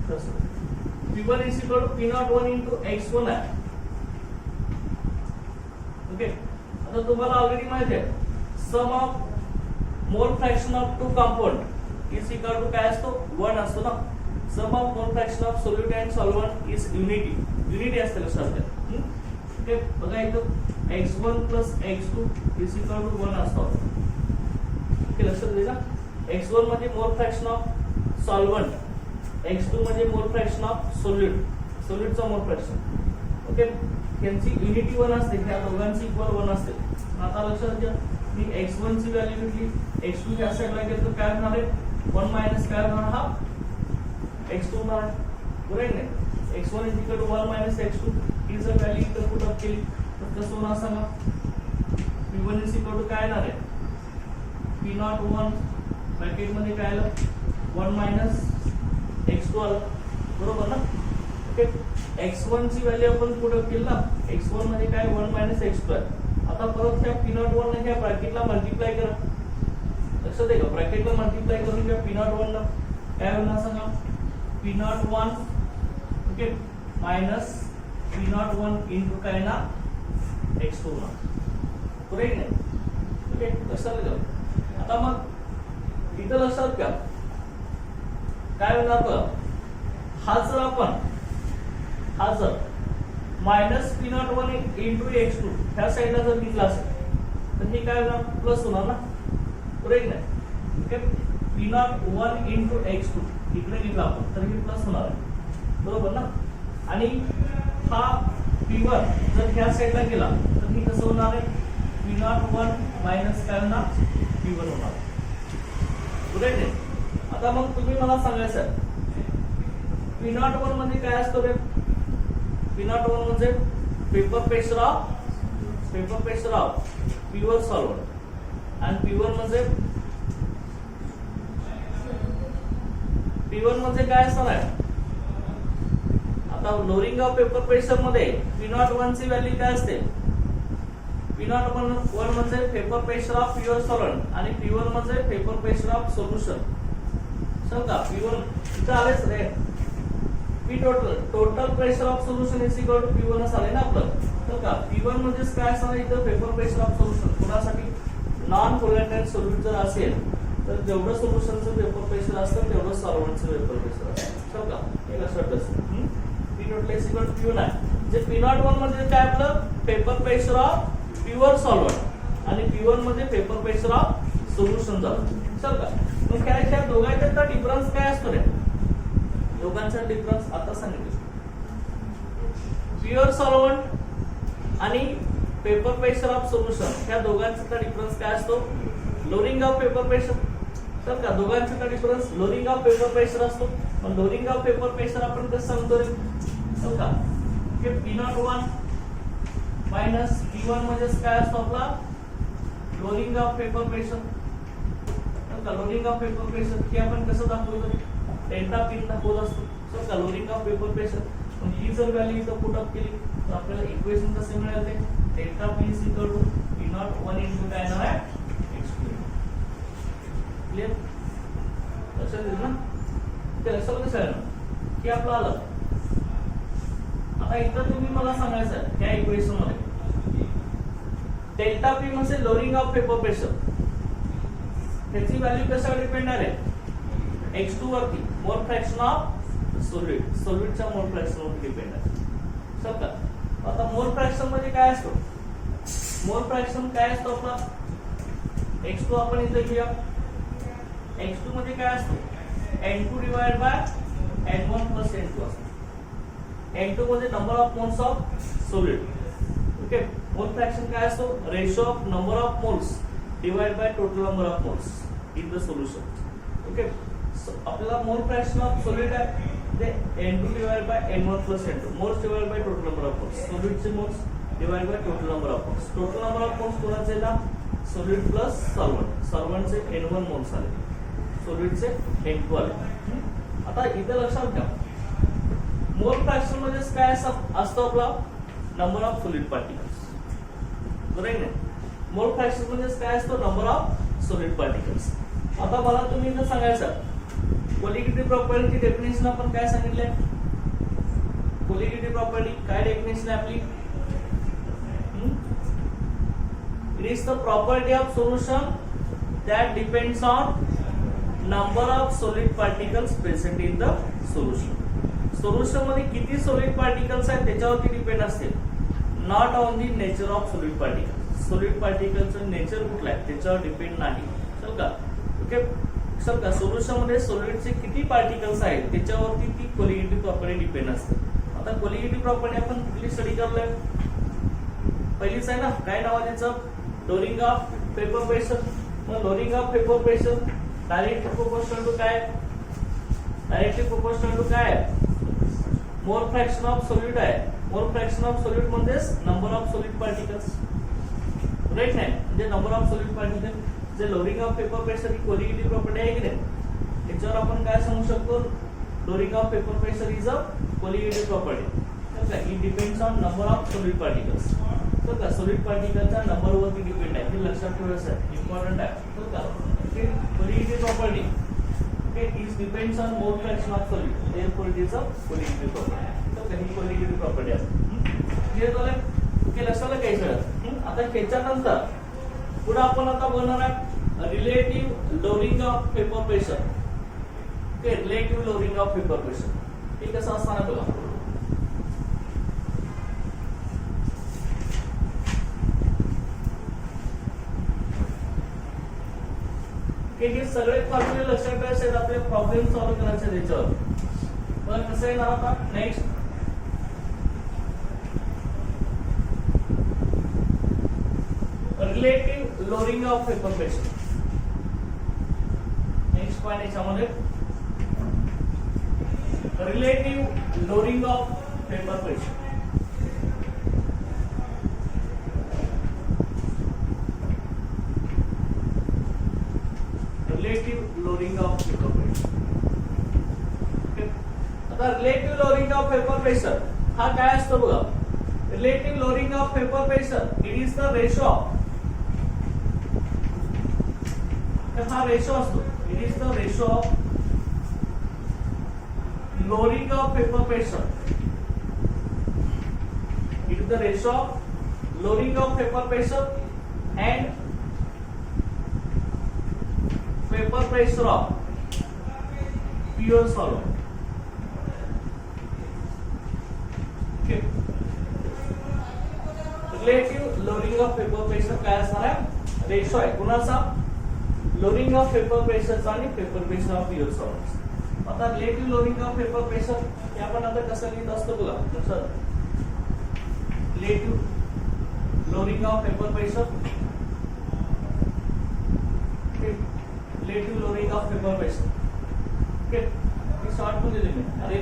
तसं P1 is equal to P01 into x1 आहे. ओके, आता तुम्हाला ऑलरेडी माहिती आहे sum of mole fraction of two compound is equal to काय असतो 1 असतो ना. Sum of mole fraction of solute and solvent is unity असते लक्षात घ्या. ओके, बघा इथं x1 plus x2 is equal to 1 असतो. ओके, लक्षात घ्या x1 म्हणजे मोल फ्रॅक्शन ऑफ सॉल्व्हंट, x2 म्हणजे मोल फ्रॅक्शन ऑफ सोल्यूटचा मोल फ्रॅक्शन. ओके, यांची युनिटी 1 असते, ह्या दोघांची इक्वल 1 असते. आता लक्षात घ्या मी x1 ची व्हॅल्यू घेतली, x2 च्या साईडला गेलो तर काय होणार आहे 1 मायनस काय होणार हा x2 होणार आहे. बरोबर आहे ना, x1 is equal to 1 minus x2 ही जर व्हॅल्यू इथं पुट अप केली तर कसं होणार सांगा, P1 इज इक्वल टू काय येणार आहे P01 ब्रॅकेट मध्ये काय आलं 1 मायनस x2 आलं. बरोबर ना. ओके, x1 ची व्हॅल्यू आपण पुट अप केली ना, x1 मध्ये काय 1 मायनस x2 आहे. आता परत त्या P01 ने ह्या ब्रॅकेटला मल्टिप्लाय करा. लक्षात आहे का, ब्रॅकेटला मल्टिप्लाय करून घ्या P01 ला काय होणार सांगा P01 okay minus P01 into काय ना x2 ना. बरोबर आहे. ओके, लक्षात घ्या. आता मग इथं लक्षात घ्या काय होणार बघा, हा जर मायनस P01 इनटू x2 ह्या साइडला जर घेतला असेल तर हे काय होणार प्लस होणार ना. बरोबर आहे ना. ओके, P01 इनटू x2 इकडे घेतला आपण तर हे प्लस होणार आहे. बरोबर ना. आणि हा P1 जर ह्या साइडला गेला तर हे कसं होणार आहे P01 मायनस काय होणार P1 होणार. बरोबर आहे. आता मग तुम्ही मला सांगायचं P01 मध्ये काय असतं रे, P01 म्हणजे vapour pressure of pure solvent आणि P1 म्हणजे काय असणार आहे. आता लोअरिंग ऑफ पेपर प्रेशर मध्ये P01 ची व्हॅल्यू काय असते, P01 म्हणजे vapour pressure of pure solvent आणि P1 म्हणजे पेपर प्रेशर ऑफ सोल्युशन. समजा P1 इथं आलेच रे, total pressure of solution is equal to P1 असं आले ना आपलं. तर का P1 म्हणजे काय असणार इथं पेपर प्रेशर ऑफ सोल्युशन. कोणासाठी नॉन व्होलॅटाईल सोल्यूट जर असेल तर जेवढं सोल्युशनचं पेपर प्रेशर असतं तेवढं सॉल्व्हंटचं पेपर प्रेशर असतं. समजा हे लक्षात ठेवा. P total is equal to P1 आहे. जे P01 म्हणजे काय आपलं vapour pressure of pure solvent आणि P1 म्हणजे पेपर प्रेशर ऑफ सोल्युशन झालं. समजा मग काय त्या दोघांचा डिफरन्स काय असतो रे, दोघांचा डिफरन्स आता सांगितलं. प्युअर सॉल्व्हंट आणि पेपर प्रेशर ऑफ सोल्युशन ह्या दोघांचा डिफरन्स काय असतो, लोअरिंग ऑफ पेपर प्रेशर. तर का दोघांचा difference lowering of paper pressure असतो. पण लोअरिंग ऑफ पेपर प्रेशर आपण कसं सांगतो रे, समजा की P01 मायनस P1 म्हणजे काय असतो आपला लोअरिंग ऑफ पेपर प्रेशर. तर लोअरिंग ऑफ पेपर प्रेशर हे आपण कसं दाखवतो डेल्टा P दाखवत असतो. तर कॅलोरिंग ऑफ पेपर प्रेशर म्हणजे ही जर व्हॅल्यू इथं पुट अप केली तर आपल्याला इक्वेशन कसे मिळेल ते delta P is equal to P01 into काय येणार आहे x2. क्लियर, लक्षात येईल ना. ते लक्षात कसं आहे ना की आपलं आलं. आता इथं तुम्ही मला सांगायचं आहे या इक्वेशन मध्ये डेल्टा P म्हणजे लोअरिंग ऑफ पेपर प्रेशर, त्याची व्हॅल्यू कशावर डिपेंड आहे x2 वरती मोल फ्रॅक्शन ऑफ सोल्यूटच्या मोल फ्रॅक्शन वर डिपेंड आहे. समजा आता मोल फ्रॅक्शन म्हणजे काय असतो, मोल फ्रॅक्शन काय असतो आपला x2 आपण इथे घेऊया. H2 मध्ये काय असतो N2 divide by N1 plus N2 असतो. N2 मध्ये number of moles of solid. Okay, mole fraction काय असतो ratio of number of moles divide by total number of moles in the solution. Okay, आपल्याला mole fraction of solid आहे ते N2 divide by N1 plus N2 moles divide by total number of moles. सॉलिडचे moles divide by total number of moles. Total number of moles कोणाचे ना solid plus solvent. सॉल्व्हंटचे N1 moles आले, सॉलिडचे N2 आले. आता इथे लक्षात घ्या मोल फ्रॅक्शन मध्ये काय असतो आपला नंबर ऑफ सॉलिड पार्टिकल्स. बरोबर आहे. मोल फ्रॅक्शन मध्ये काय असतो नंबर ऑफ सॉलिड पार्टिकल्स. आता मला तुम्ही इथे सांगायचं कोलिगेटिव्ह प्रॉपर्टीची डेफिनेशन आपण काय सांगितले. कोलिगेटिव्ह प्रॉपर्टी काय डेफिनेशन आहे आपली. It is the property of solution that depends on number of solid particles present in the solution. Solution मध्ये किती सॉलिड पार्टिकल्स आहेत त्याच्यावरती डिपेंड असते, not on the nature of solid particles. Solid पार्टिकलचं nature कुठलं आहे त्याच्यावर डिपेंड नाही. चल का. ओके, चल का. सोल्युशन मध्ये सॉलिडचे किती पार्टिकल्स आहेत त्याच्यावरती ती कोलिगेटिव्ह प्रॉपर्टी डिपेंड असते. आता कोलिगेटिव्ह प्रॉपर्टी आपण कुठली स्टडी करलोय पहिलीच आहे ना, काय नाव आहे त्याचं लोअरिंग ऑफ पेपर प्रेशर. मग lowering of paper pressure directly proportional to काय, डायरेक्टली प्रोपोर्शनल टू काय मोल फ्रॅक्शन ऑफ सॉलिड आहे. मोल फ्रॅक्शन ऑफ सॉलिड म्हणजेच number of solid particles. Right नाही म्हणजे नंबर ऑफ सॉलिड पार्टिकल जे lowering of paper pressure ही colligative property आहे की नाही त्याच्यावर आपण काय सांगू शकतो lowering of paper pressure is a colligative property. It depends on number of solid particles. तर का सॉलिड पार्टिकलच्या नंबर वरती डिपेंड आहे, हे लक्षात ठेवायचं आहे, इम्पॉर्टंट आहे. तर का colligative property is depends on mole fraction of solid, therefore it is a colligative property. तर काही colligative property आहे. क्लिअर झालं की लक्षात आलं काय सर. आता त्याच्यानंतर पुढे आपण आता बोलणार आहे relative lowering of paper pressure. Okay, relative lowering of paper pressure हे कसं असणार बघा. हे सगळे फॉर्म्युले लक्षात ठेवायचे आहेत, आपले प्रॉब्लेम सॉल्व्ह करायचे आहेत त्याच्यावर. पण कसं आहे ना आता next relative lowering of paper pressure. Next point याच्यामध्ये relative lowering of paper pressure. Relative lowering of paper pressure. आता relative lowering of paper pressure हा काय असतो बघा. Relative lowering of paper pressure it is the ratio of, हा ratio असतो. It is the ratio of lowering of paper pressure. It is the ratio of lowering of paper pressure and paper pressure of pure solvent. Okay. Relative lowering of paper pressure काय असणार आहे ratio आहे कुणाचा lowering of paper प्रेशरचा आणि vapour pressure of pure solvents. आता relative lowering of paper pressure हे आपण आता कसं लिहित असतो बघा. कसं relative lowering of paper pressure, relative lowering of paper pressure. Okay, me short मध्ये लिहिले अरे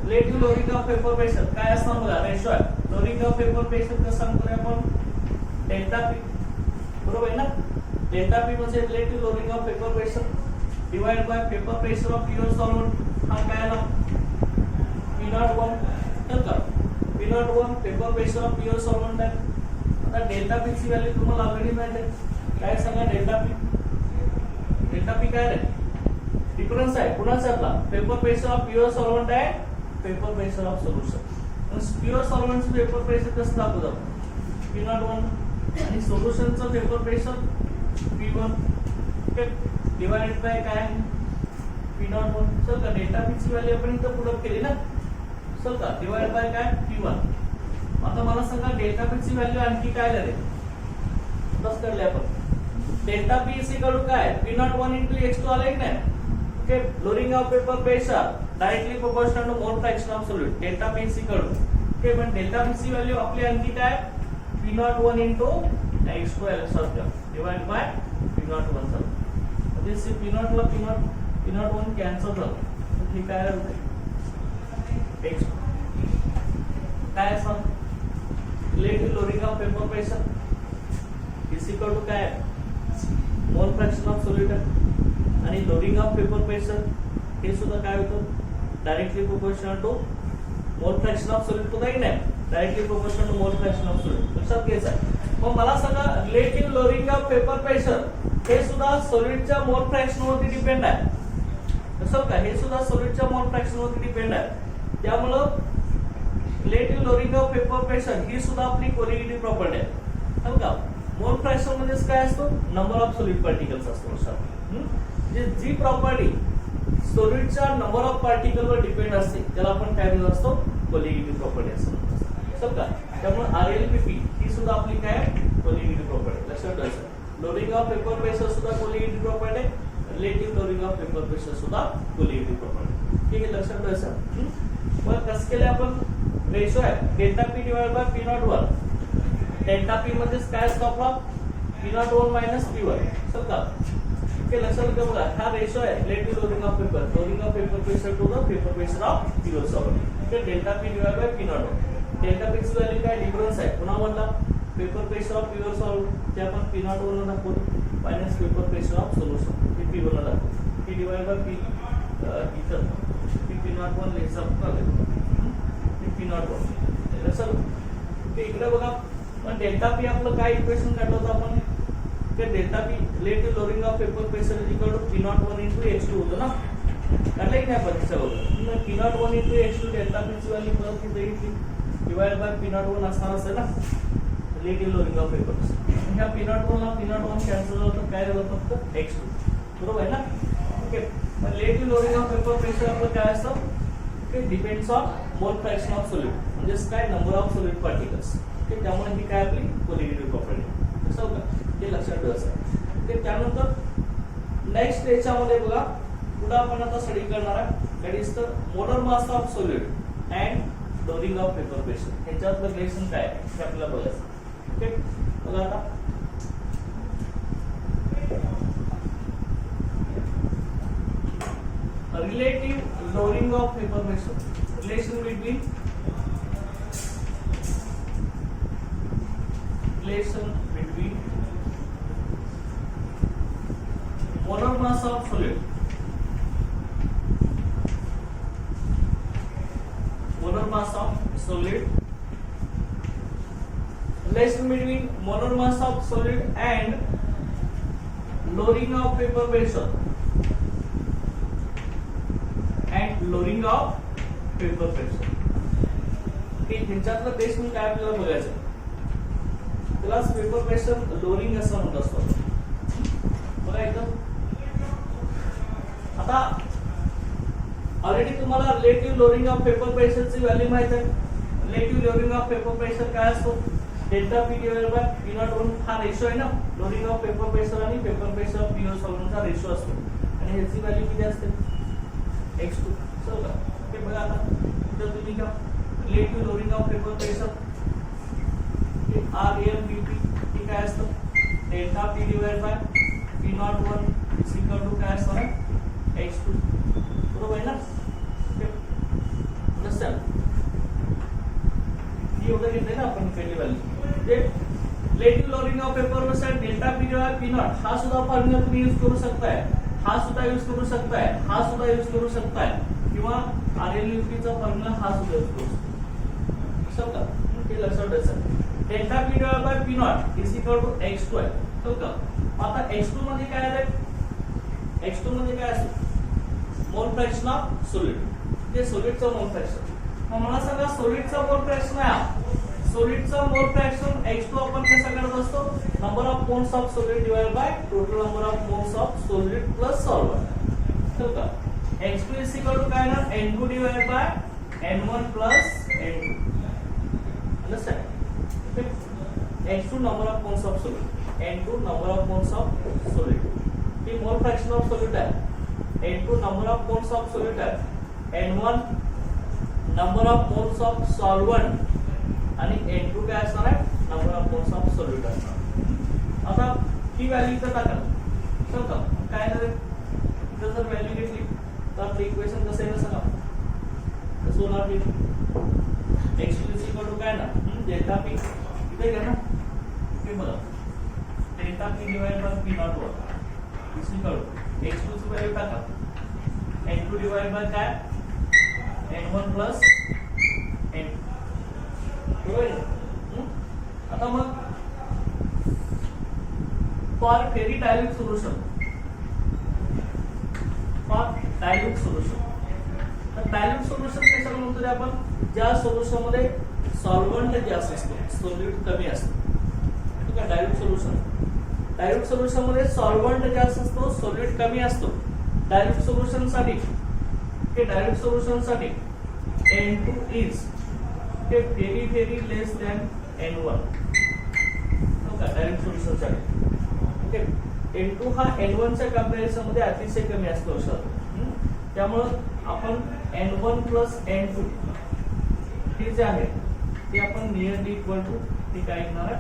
relative lowering of paper pressure काय असणार बघा रेशो आहे. लोअरिंग ऑफ पेपर प्रेशर कसं सांगतो आपण डेल्टा पी, बरोबर आहे ना. डेल्टा पी म्हणजे relative lowering of paper pressure divide by paper pressure of pure solvent. हा काय आला P01. तर का P01 paper pressure of pure solvent आहे. आता डेल्टा पी ची व्हॅल्यू तुम्हाला ऑलरेडी माहिती आहे. काय सांगा डेल्टा पी, डेल्टा पी काय आहे डिफरन्स आहे कुणाचा आपला vapour pressure of pure solvent आहे vapour pressure of solution. Pure solvent vapour pressure कसं दाखवतो P01 आणि सोल्युशनचं vapour pressure P1 divided by काय P01. चल का डेल्टा पी ची व्हॅल्यू आपण इथं पुट केली ना. चल का डिवाइड बाय काय P1. आता मला सांगा डेल्टा पी ची व्हॅल्यू आणखी काय लागेल बस करले आपण delta P is equal to काय पी नॉट 1 into x2 आला एक नाही okay lowering of paper pressure directly proportional to mole fraction of solute delta P is equal to okay पण डेल्टा पी ची व्हॅल्यू आपली आणखी काय पी नॉट 1 into x2 लक्षात ठेवा डिवाइड बाय पी नॉट 1 झालं म्हणजे सी पी नॉट ला पी नॉट 1 कॅन्सल झालं तर हे काय होतं x काय असं relative lowering of paper pressure is equal to काय मोल फ्रॅक्शन ऑफ सोल्यूट आणि लोअरिंग ऑफ पेपर प्रेशर हे सुद्धा काय होतं directly proportional to mole fraction of solute होता की नाही directly proportional to mole fraction of solute लक्षात घ्यायचं आहे मग मला सांगा relative lowering of paper pressure हे सुद्धा सोल्यूटच्या मोल फ्रॅक्शन वरती डिपेंड आहे कसं का हे सुद्धा सोल्यूटच्या मोल फ्रॅक्शन वरती डिपेंड आहे त्यामुळं relative lowering of paper pressure ही सुद्धा आपली कोलिगेटिव्ह प्रॉपर्टी आहे हो का मोल फ्रॅक्शन म्हणजे काय असतो नंबर ऑफ सोल्यूट पार्टिकल्स असतो लक्षात म्हणजे जी प्रॉपर्टी सोल्यूटच्या नंबर ऑफ पार्टिकल वर डिपेंड असते त्याला आपण काय म्हणत असतो कोलिगेटिव्ह प्रॉपर्टी असतो का त्यामुळे RLPP ही सुद्धा आपली काय कोलिगेटिव्ह प्रॉपर्टी लक्षात ठेवायचं लोअरिंग ऑफ पेपर प्रेशर सुद्धा कोलिगेटिव्ह प्रॉपर्टी आहे relative lowering of paper pressure सुद्धा कोलिगेटिव्ह प्रॉपर्टी ठीक आहे लक्षात ठेवायचं मग कसं केलं आपण रेशो आहे delta P divide by P not 1 delta P मध्ये काय असतो आपला पी नॉट 1 मायनस पी 1 चल का ओके लक्षात घ्या बघा हा रेशो आहे relative lowering of paper pressure to the vapour pressure of pure solvent okay delta P divide by P not 1 delta P ची व्हॅल्यू काय डिफरन्स आहे पुन्हा म्हणला vapour pressure of pure solvent ते आपण पी नॉट 1 ला दाखवतो minus vapour pressure of solution ते पी 1 ला दाखवतो पी डिवाइड बाय पी इथं P not 1 less of P not 1 लक्षात ते इकडे बघा पण डेल्टा पी आपलं काय इक्वेशन काढलं होतं आपण ते delta P relative lowering of paper pressure is equal to P not 1 into x2 होतं ना काढलं की नाही परीक्षा बघा P not 1 into x2 delta P ची व्हॅल्यू परत किती येईल डिवाइड बाय पी नॉट 1 असणार असेल ना रिलेटिव्ह लोअरिंग ऑफ पेपर ह्या पी नॉट 1 ला पी नॉट 1 कॅन्सल होतं काय राहिलं फक्त x2 बरोबर आहे ना ओके मग relative lowering of paper pressure आपलं काय असतं ओके डिपेंड्स ऑन मोल फ्रॅक्शन ऑफ सोल्यूट म्हणजे काय number of solute particles okay त्यामुळे ही काय आपली कोलिगेटिव्ह प्रॉपर्टी कसं होतं हे लक्षात ठेवायचं ते त्यानंतर नेक्स्ट याच्यामध्ये बघा पुढे आपण आता स्टडी करणार आहे that is the molar mass of solute and lowering of paper pressure ह्याच्यातलं रिलेशन काय आहे हे आपल्याला बघायचं ओके बघा आता relative lowering of paper pressure relation between molar mass of solid relation between molar mass of solid and lowering of paper pressure lowering of paper pressure okay ह्याच्यातलं base म्हणून काय आपल्याला बघायचं त्याला पेपर प्रेशर लोअरिंग असं म्हणत असतो बघा एकदम आता ऑलरेडी तुम्हाला रिलेटिव्ह लोअरिंग ऑफ पेपर प्रेशरची व्हॅल्यू माहित आहे relative lowering of paper pressure काय असतो delta P divide by P not 1 हा रेशो आहे ना लोअरिंग ऑफ पेपर प्रेशर आणि पेपर प्रेशर ऑफ प्युअर सॉल्व्हेंटचा रेशो असतो आणि ह्याची व्हॅल्यू किती असते x2 चला ओके बघा आता इथं तुम्ही का relative lowering of paper pressure RLPP हे काय असतं delta P divide by P not 1 is equal to काय असतं x2 बरोबर आहे ना ओके अंडरस्टँड ही एवढं घेतलंय ना आपण पहिली व्हॅल्यू जे relative lowering of paper pressure delta P divide P not हा सुद्धा फॉर्म्युला तुम्ही यूज करू शकताय हा सुद्धा यूज करू शकताय हा सुद्धा यूज करू शकताय किंवा RLPP चा फॉर्म्युला हा सुद्धा यूज करू शकता हे लक्षात ठेवायचं delta P divide by P not is equal to x2 आहे हो का आता x2 मध्ये काय आहे x2 मध्ये काय असेल मोल फ्रॅक्शन ऑफ सोल्यूट जे सोल्यूटचा मोल फ्रॅक्शन मग मला सांगा सोल्यूटचा मोल फ्रॅक्शन आहे सोल्यूटचा मोल फ्रॅक्शन x2 आपण कसा करत असतो number of moles of solute divide by total number of moles of solute plus solvent हो का x2 is equal to काय ना n2 divided by n1 plus n2 understand okay x2 number of moles of solute N2 number of moles of solid. ही मोल fraction of solute आहे. N2 number of moles of solute आहे. N1 number of moles of solvent आणि N2 काय असणार आहे? number of moles of solute असणार. आता ही value इथं टाका. समजा काय आहे इथं जर व्हॅल्यू घेतली तर आपलं इक्वेशन कसं येईल सांगा. कसं होणार ते x काय ना डेल्टा p इथे घ्या ना. हे बघा delta p divide bye p not वर x2 ची व्हॅल्यू टाका. n2 डिवाइड बाय काय n1 प्लस n2 बरोबर. आता मग फॉर व्हेरी डायल्यूट सोल्युशन तर डायल्यूट सोल्युशन कशाला म्हणतो आपण? ज्या सोल्युशन मध्ये सॉल्व्हंट जास्त असतो, सोल्यूट कमी असतो. ठीक आहे. डायल्यूट सोल्युशन मध्ये सॉल्व्हंट जास्त असतो, सोल्यूट कमी असतो. डायल्यूट सोल्युशन साठी N2 is very very less than N1. Dilute solution साठी ओके. N2 हा N1 च्या कंपॅरिझन मध्ये अतिशय कमी असतो सर. त्यामुळे आपण N1 प्लस N2 हे जे आहे ते आपण नियरली इक्वल टू ते काय येणार आहे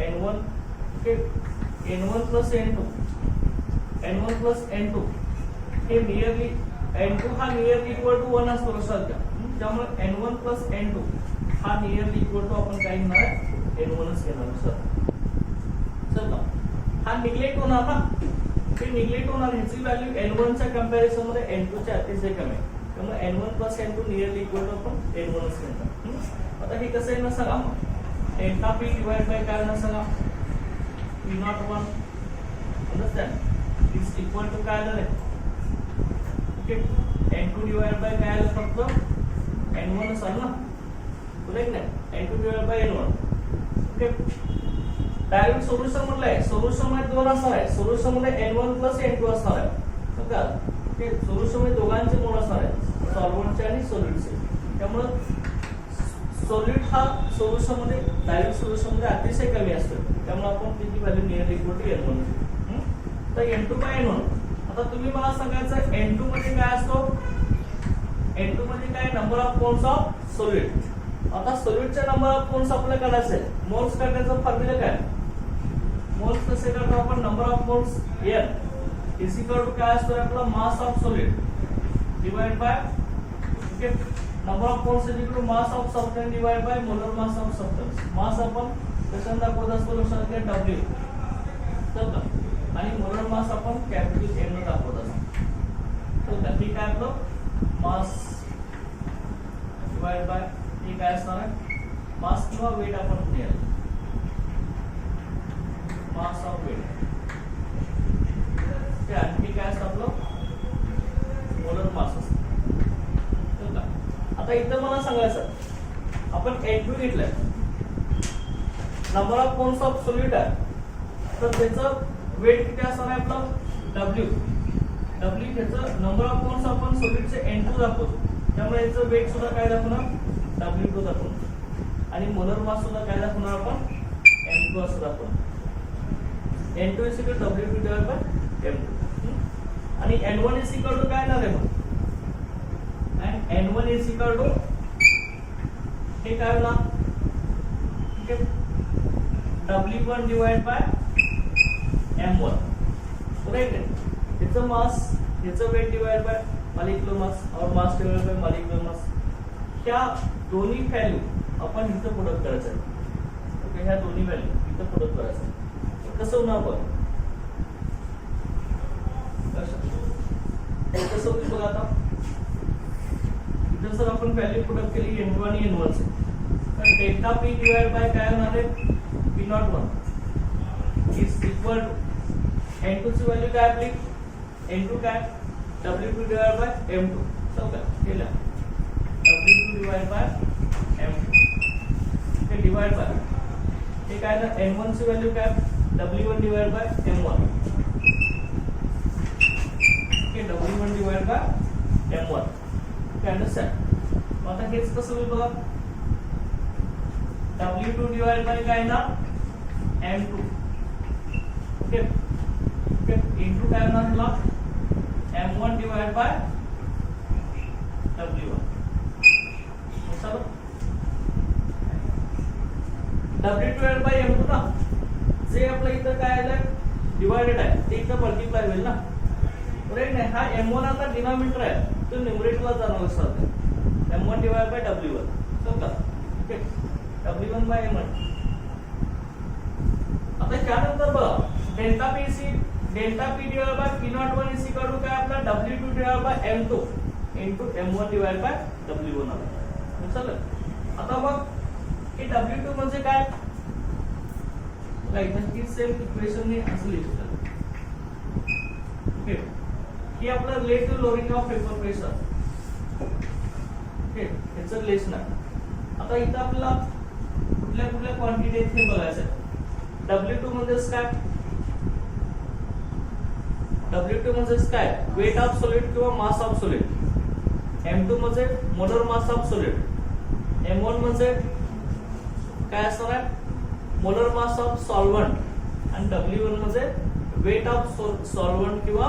N1 N1 प्लस N2 हे नियरली N2 हा नियरली इक्वल टू 1 असतो लक्षात घ्या. त्यामुळे N1 प्लस N2 हा नियरली इक्वल टू आपण काय घेणार आहे N1च घेणार सर. चला हा निग्लेक्ट होणार ना, ते निग्लेक्ट होणार. ह्याची व्हॅल्यू N1 च्या कंपॅरिझन मध्ये N2 च्या अतिशय कमी आहे. त्यामुळे N1 plus N2 nearly equal to आपण N1च घेणार. आता हे कसं आहे ना सांगा. डेल्टा p डिवाइड बाय काय ना सांगा p01 understand is equal to काय झालं ओके. N2 डिवाइड बाय काय आलं फक्त N1 असाल ना बरोबर नाही. N2 divide by N1 okay. Direct solution म्हटलंय सोल्युशन मध्ये दोन असणार आहे. सोल्युशन मध्ये N1 प्लस N2 असणार आहे. बघा ओके. सोल्युशन मध्ये दोघांचे मोल असणार आहे, सॉल्व्हंटचे आणि सोल्यूटचे. त्यामुळे सोल्यूट हा सोल्युशन मध्ये डायरेक्ट सोल्युशन मध्ये अतिशय कमी असतो. त्यामुळे आपण त्याची value nearly equal to N1. तर N2 बाय N1. आता तुम्ही मला सांगायचं N2 मध्ये काय असतो? N2 मध्ये काय number of moles of solute. आता सोल्यूटचा नंबर ऑफ मोल्स आपल्याला काढायचा आहे. मोल्स काढण्याचा फॉर्म्युला काय? मोल्स कसे काढतो आपण? Number of moles N is equal to काय असतो आपला mass of solid divide by okay number of moles is equal to mass of substance divide by molar mass of substance. Mass आपण कशाने दाखवत असतो लक्षात घ्या W. तर आणि मोलर मास आपण कॅपिटल M ने दाखवत असतो. तर ठीक आहे आपलं मास डिवाइड बाय हे काय असणार आहे मास किंवा वेट आपण म्हणूया मास ऑफ वेट. ते आणखी काय असतं आपलं मोलर मास असतं. आता इथं मला सांगायचं आपण N2 घेतलंय, number of moles of solute आहे. तर त्याचं वेट किती असणार आहे आपलं W. त्याचं नंबर ऑफ मोल्स आपण सोल्यूटचे N2 दाखवतो. त्यामुळे याचं वेट सुद्धा काय दाखवणार W2 दाखवणार आणि मोलर मास सुद्धा काय दाखवणार आपण M2 असं दाखवणार. N2 is equal to W2 divide by M2 आणि N1 इज इक्वल टू काय येणार आहे मग and N1 is equal to हे काय होणार ठीक आहे W1 divide bye M1 right आहे. त्याचं मास याचं weight divide by molecular mass or mass divide by molecular mass. ह्या दोन्ही व्हॅल्यू आपण इथं प्रोडक्ट करायचं आहे. ओके ह्या दोन्ही व्हॅल्यू इथं प्रोडक्ट करायचं आहे. कसं होणार बघ कसं होईल बघा. आता जर आपण व्हॅल्यू प्रोडक्ट केली N2 आणि N1 चे तर डेल्टा p डिवाइड बाय काय होणार आहे p01 is equal to N2 ची व्हॅल्यू काय आपली N2 काय W2 डिवाइड बाय M2. सब काय केलं W2 डिवाइड बाय M2 हे डिवाइड बाय हे काय ना N1 ची व्हॅल्यू काय W1 डिवाइड बाय M1 हे W1 divide bye M1. Understand. आता हेच कसं होईल बघा W2 डिवाइड बाय काय ना m2 ओके ओके इनटू काय होणार ह्याला m1 डिवाइड बाय w1 चलो w2 डिवाइड बाय m2 ना जे आपलं इथं काय आलं डिवाइडेड आहे ते इथं मल्टिप्लाय होईल ना बरोबर नाही हा m1 आता डिनॉमिनेटर आहे तो न्यूमरेटरला जाणार असतात m1 डिवाइड बाय w1 समजा ओके w1 बाय m1 आता त्यानंतर बघा delta p divide by p01 is equal to काय आपला w2 divide by m2 into m1 divide by w1 आला चला आता मग हे w2 म्हणजे काय बघा इथं ही सेम इक्वेशन ने असं लिहिलं ओके हे आपलं relative lowering of vapour pressure okay याचं रिलेशन आहे आता इथं आपल्याला कुठल्या कुठल्या क्वांटिटी आहेत हे बघायचं आहे W2 म्हणजेच काय W2 म्हणजेच काय वेट ऑफ सॉलिड किंवा मास ऑफ सॉलिड M2 म्हणजे molar mass of solid M1 म्हणजे काय असणार आहे मोलर मास ऑफ सॉल्व्हंट आणि W1 म्हणजे वेट ऑफ सॉल्व्हंट किंवा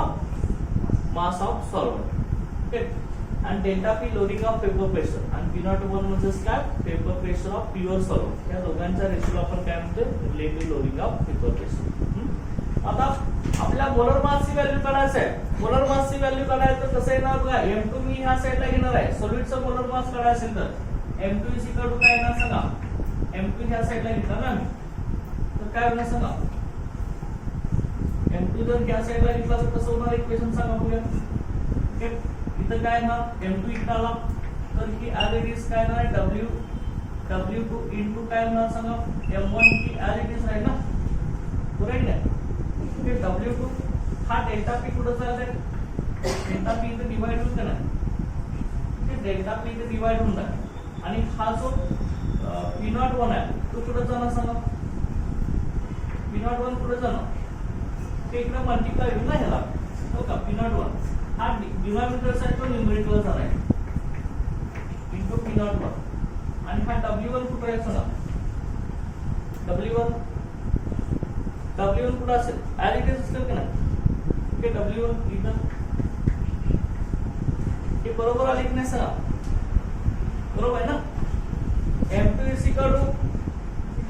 मास ऑफ सॉल्व्हंट ओके आणि delta P lowering of vapour pressure आणि P01 म्हणजे काय vapour pressure of pure solvent या दोघांचा रेशो आपण काय म्हणतो relative lowering of vapour pressure आता आपल्या मोलर मासची व्हॅल्यू काढायचं आहे मोलर मासची व्हॅल्यू काढायचं तर कसं येणार बघा M2 मी ह्या साइडला घेणार आहे सॉलिडचं मोलर मास काढायचं असेल तर M2 इज इक्वल टू काय येणार सांगा M2 ह्या साइडला घेतला ना तर काय होणार सांगा M2 जर ह्या साइडला घेतला तर कसं होणार इक्वेशन सांगा बघूया ओके इथं काय ना M2 इथं आला तर ही ऍज इट इज काय ना W2 इनटू काय होणार सांगा M1 की ऍज इट इज राहील ना बरोबर आहे ना ओके W2 हा डेल्टा पी कुठे चाललाय डेल्टा पी इथे डिवाइड होईल का नाही ते डेल्टा पी इथे डिवाइड होऊन जाईल आणि हा जो P01 आहे तो कुठे जाणार सांगा P01 कुठे जाणार ते इकडे मल्टिप्लाय होईल ना ह्याला हो का P01 हा डिनॉमिनेटर साठी तो न्यूमरेटरला जाणार आहे इनटू P01 आणि हा W1 कुठे आहे सांगा W1 कुठे असेल ऍज इट इज असेल का नाही ओके W1 इथं हे बरोबर आले की नाही सांगा बरोबर आहे ना M2 इज इक्वल टू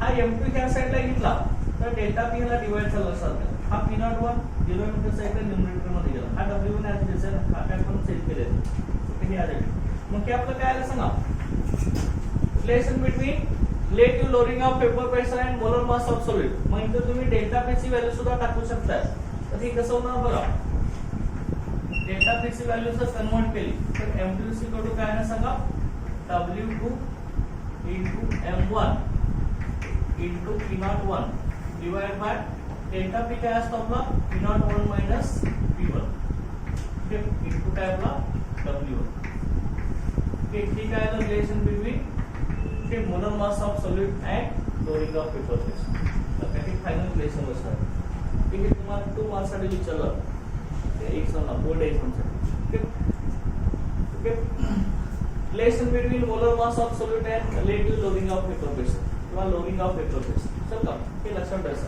हा M2 ह्या साइडला घेतला तर डेल्टा पी ला डिवाइड झाला असतात हा P01 डिनॉमिनेटर साइडला न्यूमरेटर मध्ये गेला हा W1 ऍज इट इज आहे हा काय पण सेट केलेला ओके हे आले मग हे आपलं काय आलं सांगा relation between relative lowering of vapour pressure and molar mass of solid मग इथं तुम्ही डेल्टा पी ची व्हॅल्यू सुद्धा टाकू शकता तर हे कसं होणार बघा डेल्टा पी ची व्हॅल्यू जर कन्वर्ट केली तर M2 इज इक्वल टू काय आहे सांगा W2 into M1 into P01 divided by delta P काय असतो आपला P01 minus P1 okay into काय आपला W1 ओके ठीक आहे the relation between okay molar mass of solid and lowering of vapour pressure तर काही फायनल रिलेशन असतात ठीक आहे तुम्हाला 2 मार्क्स साठी विचारलं ते एक्झामला बोर्ड एक्झामसाठी okay relation between molar mass of solid and relative lowering of vapour pressure किंवा लोअरिंग ऑफ वेपर प्रेशर चल का हे लक्षात ठेवायचं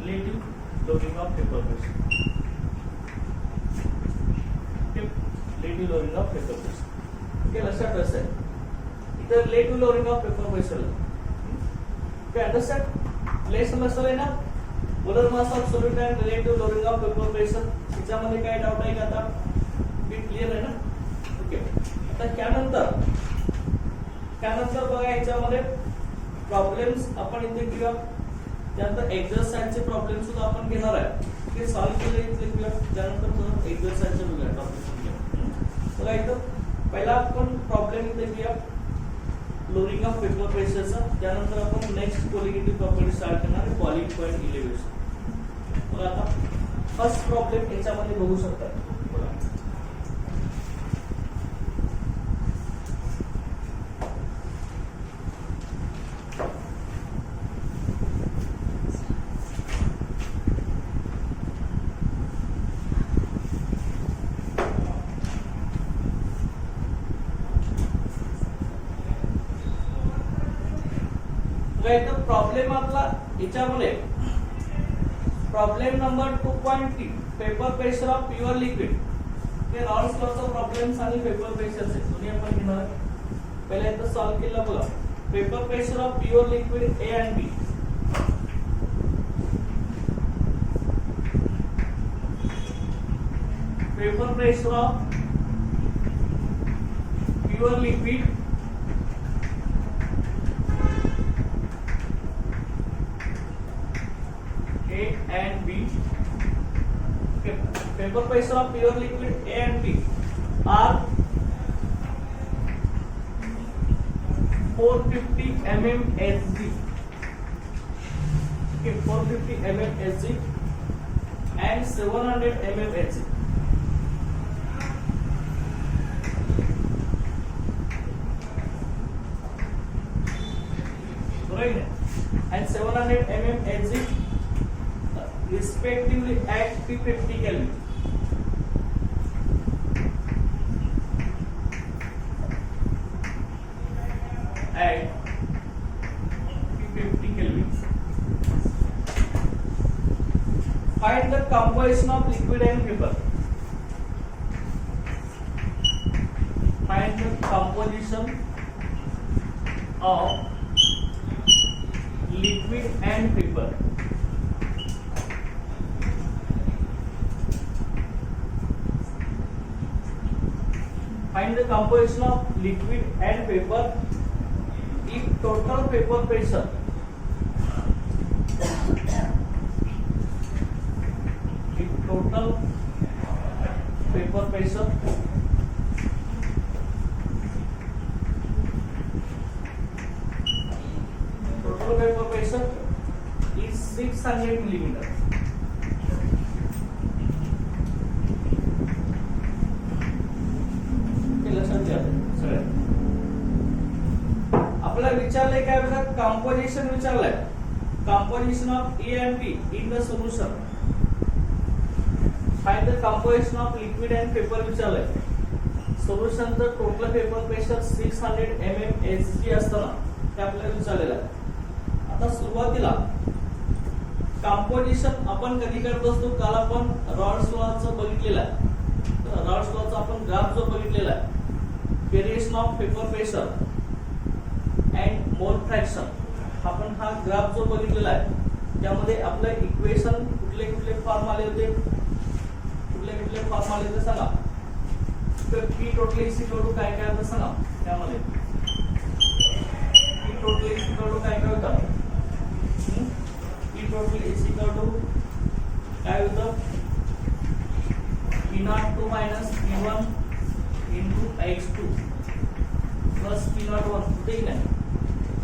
relative lowering of vapour pressure okay relative lowering of vapour pressure okay लक्षात ठेवायचं इथं relative lowering of vapour pressure okay understand relation असं आहे ना molar mass of solid and relative lowering of vapour pressure याच्यामध्ये काय डाऊट आहे का आता हे क्लिअर आहे ना ओके आता त्यानंतर बघा याच्यामध्ये प्रॉब्लेम्स आपण इथे घेऊया त्यानंतर एक्झरसाइजचे प्रॉब्लेम सुद्धा आपण घेणार आहे ते सॉल्व्ह केले इथे घेऊया त्यानंतर एक्झरसाइजचे बघूया टॉपिक बघा इथं पहिला आपण प्रॉब्लेम इथे घेऊया लोअरिंग ऑफ वेपर प्रेशरचा त्यानंतर आपण नेक्स्ट कोलिगेटिव्ह प्रॉपर्टी स्टार्ट करणार आहे बॉइलिंग पॉइंट इलेव्हेशन बघा आता फर्स्ट प्रॉब्लेम याच्यामध्ये बघू शकता बघा प्रॉब्लेम आपला याच्यामध्ये problem number 2.3 vapour pressure of pure liquid. हे रॉल्स लॉचा प्रॉब्लेम्स आणि पेपर प्रेशरचे दोन्ही आपण घेणार. पहिले इथं सॉल्व केलं बघा. Vapour pressure of pure liquid A and B. Vapour pressure of pure liquid A and B. Okay. Paper pressure of pure liquid A and B are 450 mm Hg. Okay, 450 mm Hg and 700 mm Hg. Right? And 700 mm Hg respectively at 350 Kelvin. At 350 Kelvin. Find the composition of liquid and vapor. Find the composition of liquid and vapor. Find the composition of liquid and vapor if total vapor pressure is 600 millimeters. आपल्याला विचारलंय काय बघा, composition विचारलंय. Composition of A and B in the solution. Find the composition of liquid and vapour विचारलंय. सोल्युशनचं total vapour pressure 600 mm Hg असताना ते आपल्याला विचारलेलं आहे. आता सुरुवातीला कंपोजिशन आपण कधी करत असतो, काल आपण रॉल्स लॉचं बघितलेलं आहे. रॉल्स लॉचा आपण ग्राफ जो बघितलेला आहे, variation of paper pressure and मोल फ्रॅक्शन, आपण हा ग्राफ जो बघितलेला आहे त्यामध्ये आपलं इक्वेशन कुठले कुठले फॉर्म आले होते, सांगा. तर P total is equal to काय काय होतं सांगा. त्यामध्ये P total is equal to काय काय होतं, P total is equal to काय होतं, P02 minus P1 into X2 plus P01 होते की नाही.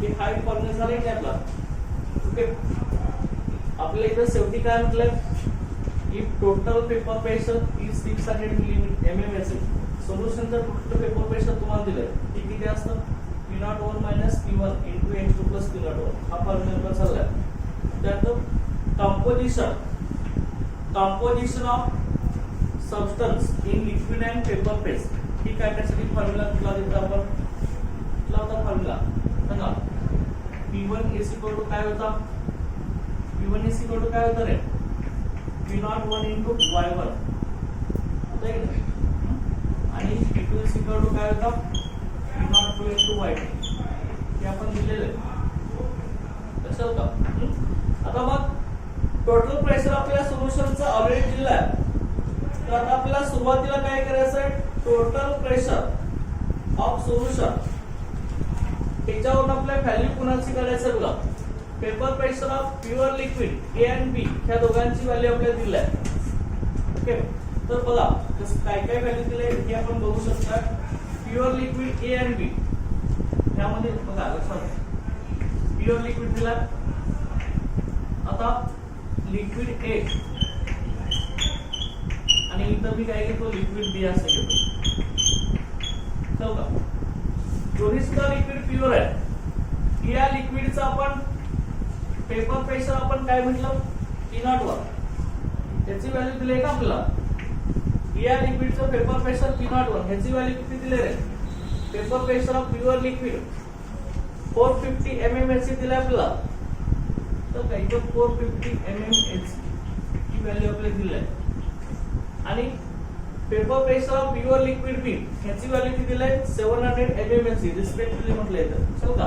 हे हाय फॉर्म्युला झाले की आपला. ओके, आपल्या इथं शेवटी काय म्हटलं, if total vapour pressure is 600 mm असेल, सोल्युशनचं टोटल पेपर प्रेशर तुम्हाला दिलंय ते किती असतं, P01 minus P1 into X2 plus P01. हा फॉर्म्युला चाललाय. त्यानंतर composition of substance in liquid and vapour phase. ही काय त्यासाठी फॉर्म्युला कुठला देतो आपण, कुठला होता फॉर्म्युला सांगा. P1 is equal to काय होता, P1 is equal to काय होता रे, P01 into Y1 होता की नाही. आणि P2 is equal to काय होता, P02 into Y2. हे आपण दिलेलं आहे. लक्षात का. आता मग टोटल प्रेशर आपल्या सोल्युशनचं ऑलरेडी दिलं आहे. तर आता आपल्याला सुरुवातीला काय करायचं आहे, टोटल प्रेशर ऑफ सोल्युशन त्याच्यावरून आपल्या व्हॅल्यू कुणाची करायचं बघा. Vapour pressure of pure liquid A and B ह्या दोघांची व्हॅल्यू आपल्याला दिली आहे. ओके, तर बघा काय काय व्हॅल्यू दिले हे आपण बघू शकता. प्युअर लिक्विड ए अँड बी त्यामध्ये बघा, लक्षात प्युअर लिक्विड दिला. आता लिक्विड ए आणि इथं मी काय घेतो, लिक्विड बी असं घेतो. चल का, दोन्ही सुद्धा लिक्विड प्युअर आहे. या लिक्विडचा आपण पेपर प्रेशर आपण काय म्हटलं, P01. त्याची व्हॅल्यू दिली आहे का आपल्याला. या लिक्विडचं पेपर प्रेशर P01 ह्याची व्हॅल्यू किती दिली आहे, vapour pressure of pure liquid 450 mm Hg दिले आपल्याला. तर काय 450 mm Hg ही व्हॅल्यू आपल्याला दिली आहे. आणि vapour pressure of pure liquid Beed ह्याची व्हॅल्यू किती दिली आहे 700 mmHg रिस्पेक्टिव्हली म्हटले तर चल का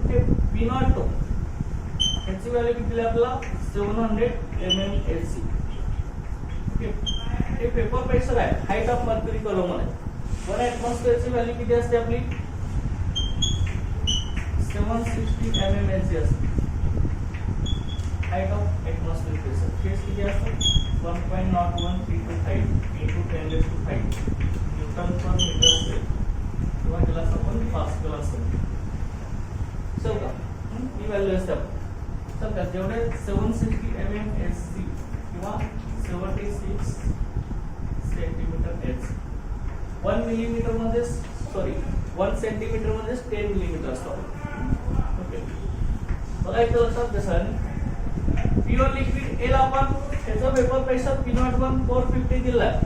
हे P02 ह्याची व्हॅल्यू किती दिली आपल्याला 700 mmHg. ओके हे पेपर प्रेशर आहे हाईट ऑफ मर्क्युरी कॉलम आहे. 1 एटमॉस्फिअर ची व्हॅल्यू किती असते आपली 760 mmHg असते. हाईट ऑफ एटमॉस्फिअर प्रेशर फेस किती असते 1.01325 into 10⁵ न्यूटन पर मीटर स्क्वेअर किंवा त्याला आपण पास्कल असं चल का ही व्हॅल्यू असते. चल का जेवढे 760 mmHg किंवा 76 सेंटीमीटर एच 1 मिलीमीटर मध्ये सॉरी 1 सेंटीमीटर मध्ये 10 मिलीमीटर असतात. ओके बघा इथं लक्षात घ्या प्युअर लिक्विड एल आपण ह्याचं पेपर प्रेशर P01 450 दिलं आहे.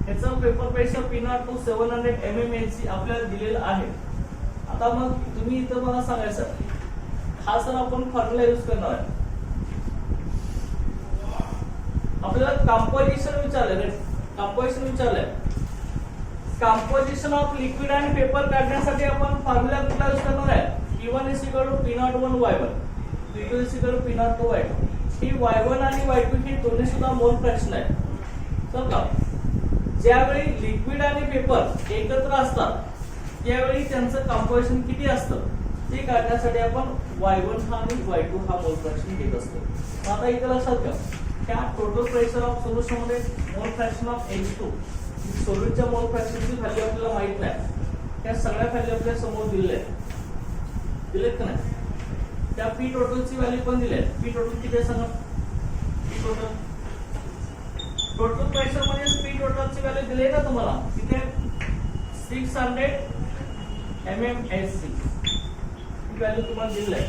ह्याचं पेपर प्रेशर P02 700 mmHg आपल्याला दिलेलं आहे. आता मग तुम्ही इथं मला सांगायचं हा सर आपण फॉर्म्युला यूज करणार आहे. आपल्याला कंपोजिशन विचारलंय कंपोजिशन ऑफ लिक्विड आणि पेपर काढण्यासाठी आपण फॉर्म्युला कुठला यूज करणार आहे P1 P01 Y1 P2 P02 Y2 ही Y1 आणि Y2 ही दोन्ही सुद्धा मोल फ्रॅक्शन आहे. समजा ज्यावेळी लिक्विड आणि पेपर एकत्र असतात त्यावेळी त्यांचं कंपोजिशन किती असतं ते काढण्यासाठी आपण Y1 हा आणि Y2 हा मोल फ्रॅक्शन घेत असतो. आता इथे लक्षात घ्या त्या टोटल प्रेशर ऑफ सोल्युशन मध्ये मोल फ्रॅक्शन ऑफ H2 सोल्यूटच्या मोल फ्रॅक्शनची व्हॅल्यू आपल्याला माहित नाही. त्या सगळ्या व्हॅल्यू आपल्या समोर दिलेल्या आहेत दिलेत का नाही. त्या P टोटलची व्हॅल्यू पण दिली आहे. P टोटल किती आहे सांगा P टोटल प्रेशर मध्ये P टोटलची व्हॅल्यू दिली आहे ना तुम्हाला किती 600 mmHg ही व्हॅल्यू तुम्हाला दिली आहे.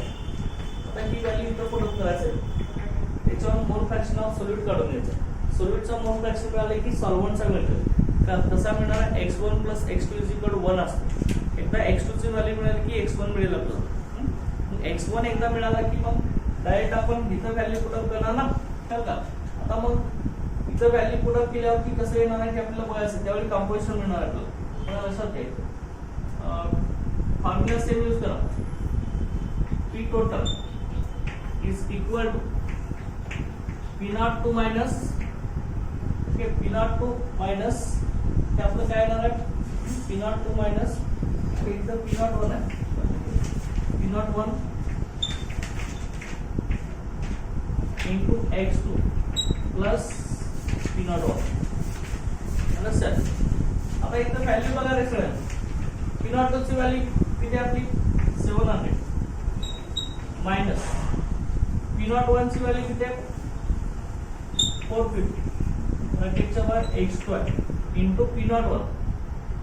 आता ही व्हॅल्यू इथं पुट करायचं त्याच्यावर मोल फ्रॅक्शन ऑफ सोल्यूट काढून घ्यायचं. सोल्यूटचा मोल फ्रॅक्शन मिळालं की सॉल्व्हंटचा मिळतो का तसा मिळणार x1 + x2 1 असतो. एकदा x2 ची व्हॅल्यू मिळाली की x1 मिळेल आपल्याला. x1 एकदा मिळाला की मग डायरेक्ट आपण इथं व्हॅल्यू पुट अप करणार ना तर का. आता मग इथं व्हॅल्यू पुट अप केल्यावर की कसं येणार आहे की आपल्याला बघायचं त्यावेळी कंपोजिशन मिळणार आहे आपल्याला. मला लक्षात घ्यायचं फॉर्म्युला सेम यूज करा P total is equal to P02 minus okay P02 minus हे आपलं काय येणार आहे P02 minus इथं P01 आहे P01 into X2 plus P01 understand. आता इथं व्हॅल्यू बघा रेफरन्स P02 ची व्हॅल्यू किती आपली 700 मायनस P01 ची व्हॅल्यू किती आहे 450 ब्रॅकेटच्या बाहेर x2 into P01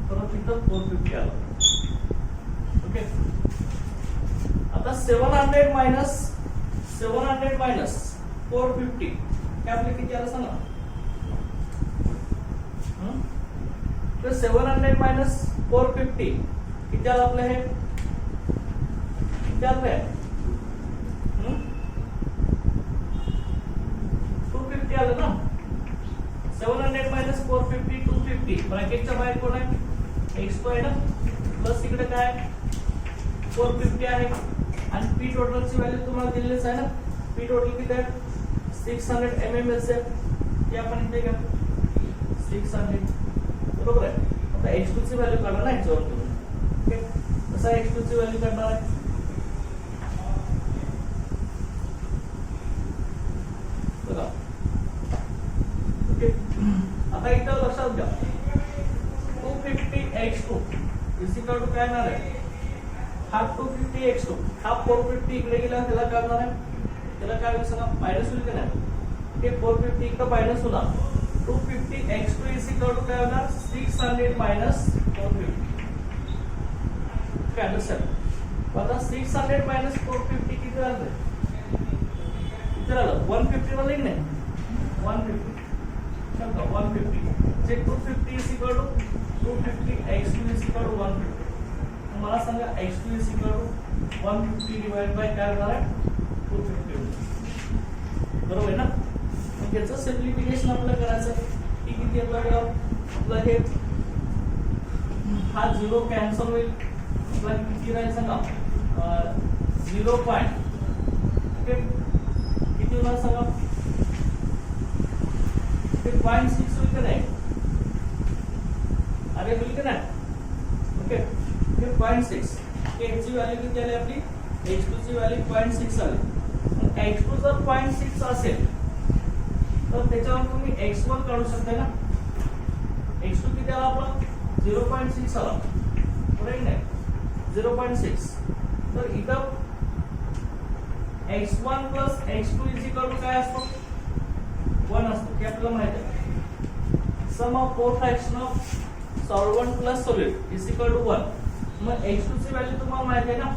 परत इथं 450 आलं. ओके आता 700 minus 450 हे आपले किती आलं सांगा. तर 700 minus 450 किती आलं आपलं हे किती आलं आहे 250 आलं ना. 700 minus 450 250 ब्रॅकेटच्या बाहेर कोण आहे x2 आहे ना प्लस इकडे काय 450 आहे आणि P टोटल ची व्हॅल्यू तुम्हाला दिलेलीच आहे ना. P टोटल किती आहे 600 mmHg हे आपण इथे घ्या 600 बरोबर आहे. आता x2 ची व्हॅल्यू काढा ना याच्यावर तुम्ही. ओके कसा x2 ची व्हॅल्यू काढणार आहे बघा. ओके आता इथं लक्षात घ्या 250 x2 इज इक्वल टू काय येणार आहे हा 250 x2 हा 450 इकडे गेला त्याला काय होणार आहे त्याला काय होईल सांगा मायनस होईल का नाही. ते 450 इकडे मायनस होणार 250 x2 इज इक्वल टू काय होणार 600 minus 450 काय अंडरस्टँड. आता 600 minus 450 किती झालं किती झालं 150 मध्ये नाही 150 समजा 150 जे 250 is equal to 250 x2 is equal to 150. मला सांगा x2 is equal to 150 divide by काय होणार आहे 250 बरोबर आहे ना. ह्याचं सिम्प्लिफिकेशन आपल्याला करायचं आहे की किती आपल्याला आपलं हे हा 0 कॅन्सल होईल आपल्याला किती राहील सांगा 0 पॉइंट ओके किती होणार सांगा ते 0.6 होईल का नाही अरे होईल का नाही ओके हे 0.6 ह्याची व्हॅल्यू किती आली आपली x2 ची व्हॅल्यू 0.6 आली x2 जर 0.6 असेल तर त्याच्यावर तुम्ही x1 काढू शकता ना x2 किती आला आपला 0.6 आला बरोबर नाही 0.6 तर इथं x1 plus x2 is equal to काय असतो 1 असतो हे आपल्याला माहिती आहे sum of four fraction of solvent plus solute is equal to 1 मग x2 ची व्हॅल्यू तुम्हाला माहिती आहे ना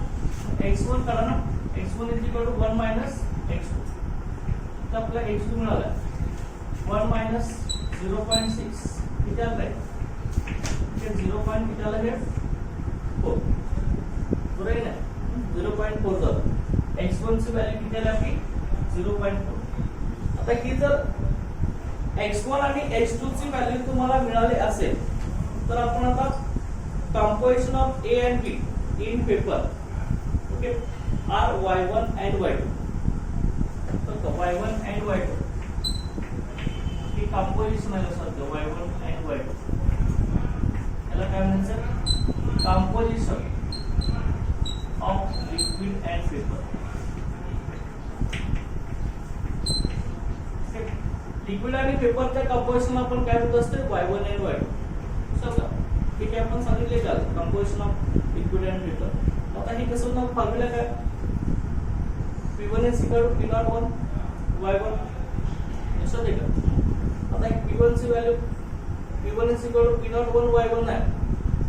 x1 काढा ना x1 is equal to 1 minus x2 तर आपल्याला x2 मिळाला 1 मायनस 0.6 किती आलं आहे हे 0. किती आलं हे 4 बरोबर आहे ना 0.4 झालं x1 ची व्हॅल्यू किती आली आपली 0.4 आता ही जर x1 आणि x2 ची व्हॅल्यू तुम्हाला मिळाली असेल तर आपण आता composition of A and B in paper okay are y1 and y2 so y1 and y2 he composition आहे सध्या y1 and y2 याला काय म्हणायचं composition of liquid and paper liquid आणि पेपरच्या कंपोजिशन आपण काय होत असते y1 and y2 समजा ठीक आहे आपण सांगितले का composition of liquid and paper आता हे कसं होणार फॉर्म्युला काय P1 is equal to P01 y1 असं आहे का आता P1 ची value P1 is equal to P01 y1 आहे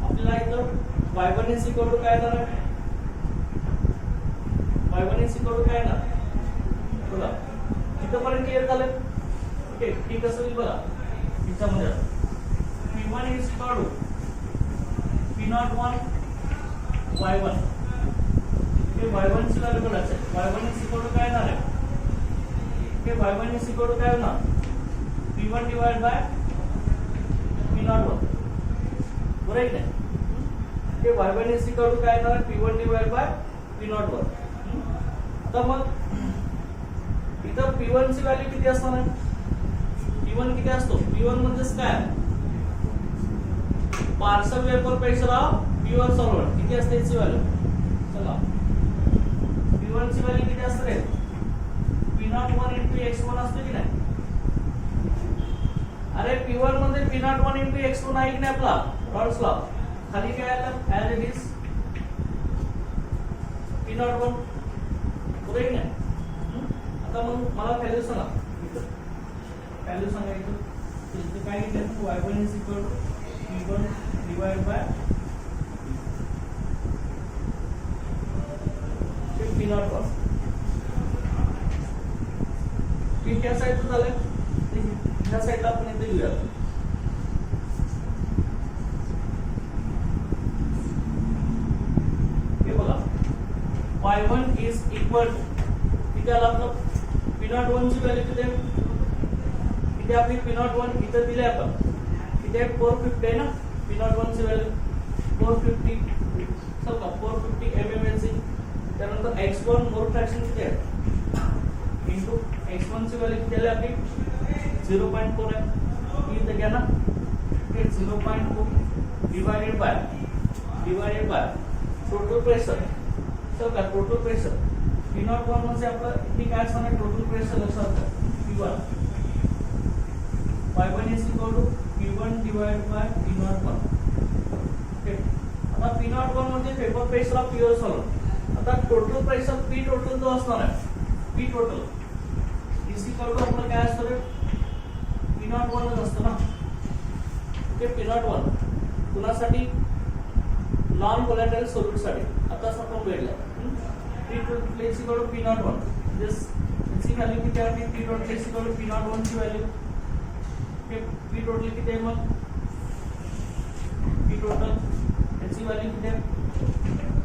आपल्याला इथं y1 is equal to काय येणार y1 is equal to काय येणार बघा इथंपर्यंत क्लिअर झालं ओके ठीक कसं होईल बघा याच्यामध्ये P1 is equal to P01 y1 हे y1 ची व्हॅल्यू काढायचं y1 is equal to काय येणार आहे हे y1 is equal to काय होणार P1 divided by P01 बरोबर आहे हे y1 is equal to काय येणार आहे P1 divided by P01 आता मग इथं P1 ची व्हॅल्यू किती असणार आहे P1 किती असतो P1 म्हणजे काय partial vapour pressure of pure solvent किती असते याची व्हॅल्यू चला P1 ची व्हॅल्यू किती असते P01 into x1 असते की नाही अरे P1 म्हणजे P01 into x1 आहे की नाही आपला रॉल्स लॉ खाली काय आलं ऍज इट इज P01 बरोबर आहे ना आता मग मला व्हॅल्यू सांगा व्हॅल्यू सांगायचं इथे काय घेतलं y1 is equal to P1 divided by P01 ठीक या साइडला झालं ह्या साइडला आपण इथे लिहूया हे बघा y1 is equal to किती आला आपलं P01 ची व्हॅल्यू किती आहे इथे आपली P01 इथे दिले आपण इथे 450 आहे ना P01 ची व्हॅल्यू 450 समजा 450 mmHg त्यानंतर x1 मोर फ्रॅक्शन किती आहे इनटू x1 ची व्हॅल्यू किती आली आपली 0.4 आहे इथे घ्या ना हे 0.4 डिवाइडेड बाय टोटल प्रेशर तर का टोटल प्रेशर P01 म्हणजे आपलं हे काय असणार टोटल प्रेशर लक्षात घ्या P1 y1 is equal to P1 divided by P01 okay आता P01 म्हणजे vapour pressure of pure solvent आता टोटल प्रेशर P टोटल जो असणार आहे P total is equal to आपलं काय असतं P01 च असतं ना ओके P01 कुणासाठी नॉन व्होलॅटाइल सॉल्यूट साठी आता आपण वेळला P total is equal to P01 this इची व्हॅल्यू किती आहे P total is equal to P01 ची व्हॅल्यू P टोटल किती आहे मग P टोटल याची व्हॅल्यू किती आहे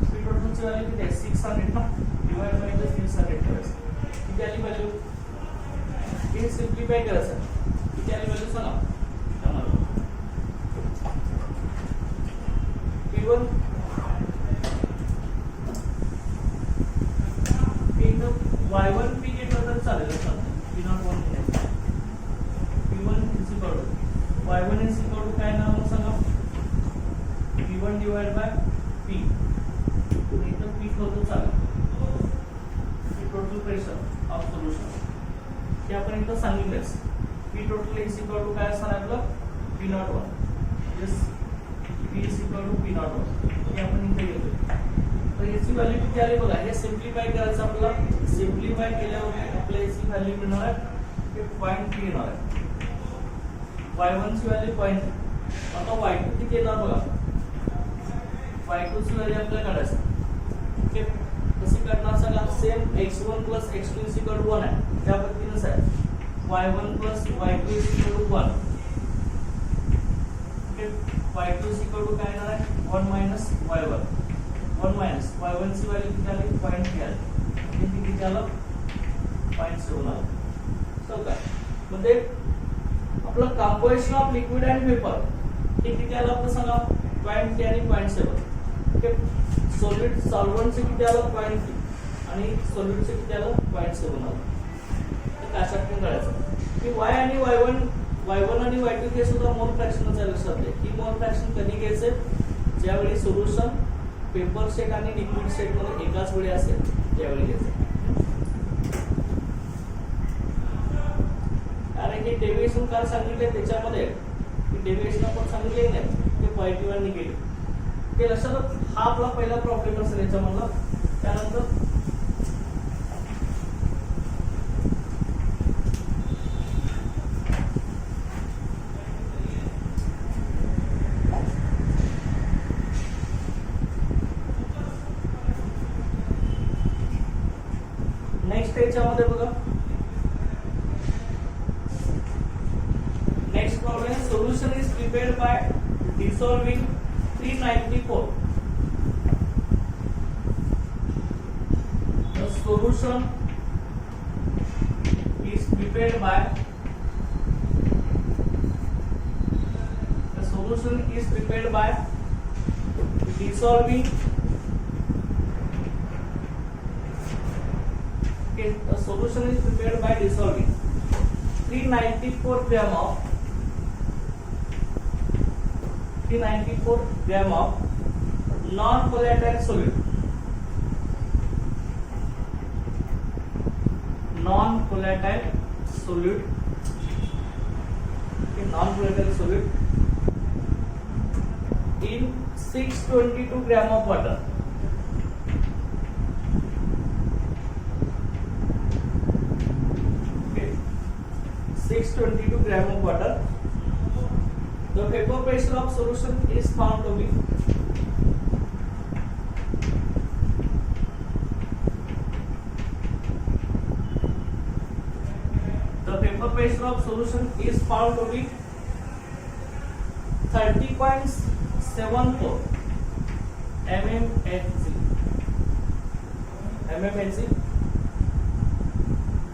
P टोटल ची व्हॅल्यू किती आहे 600 ना डिवाइड बाय 600 किती आली व्हॅल्यू हे सिम्प्लिफाय करायचं किती आली व्हॅल्यू सांगा आम्हाला P1 y1 p घेतलं तर चालेल P01 P1 is equal to y1 is equal to काय नाव सांगा P1 divided by P इथं P ठेवतो चालेल टोटल प्रेशर ऑफ सोल्युशन हे आपण इथं सांगितलंच P total is equal to काय असणार आपलं P01 yes P is equal to P01 हे आपण इथे घेतोय तर याची व्हॅल्यू किती आली बघा हे सिम्प्लिफाय करायचं आपल्याला सिम्प्लिफाय केल्यावर आपल्याला याची व्हॅल्यू मिळणार आहे हे पॉइंट येणार आहे y1 ची व्हॅल्यू पॉइंट आता y2 किती येणार बघा y2 ची व्हॅल्यू आपल्याला काढायची ओके कशी काढणार सांगा सेम x1 x2 1 आहे त्या पद्धतीनेच आहे y1 y2 1 ओके y2 काय येणार आहे 1 y1 1 y1 ची व्हॅल्यू किती आली पॉइंट आली किती आलं 0.7 आलं सो काय म्हणजे आपलं composition of liquid and vapour हे किती आलं आपलं सांगा 0.3 आणि 0.7 ओके सॉलिड सॉल्व्हेंटचे किती आलं 0.3 आणि सॉलिडचे किती आलं 0.7 आलं तर कशात पण काढायचं की y आणि y1 आणि y2 हे सुद्धा मोल फ्रॅक्शनच आहे लक्षात घ्या की मोल फ्रॅक्शन कधी घ्यायचे ज्यावेळी सोल्युशन पेपर सेट आणि लिक्विड सेट मध्ये एकाच वेळी असेल त्यावेळी घ्यायचं कारण की डेव्हिएशन काय सांगितले त्याच्यामध्ये डेव्हिएशन आपण सांगितले नाही ते पॉझिटिव्ह आणि निगेटिव्ह ते लक्षात हा आपला पहिला प्रॉब्लेम असेल याच्यामधला त्यानंतर नेक्स्ट याच्यामध्ये बघा next problem solution is prepared by dissolving 394 the solution is prepared by dissolving the solution is prepared by dissolving 394 gram of non-volatile solute. Non-volatile solute in 622 gram of water. Okay, 622 gram of water. The vapor pressure of solution is found to be pressure of solution is found to be 30.74 mmHg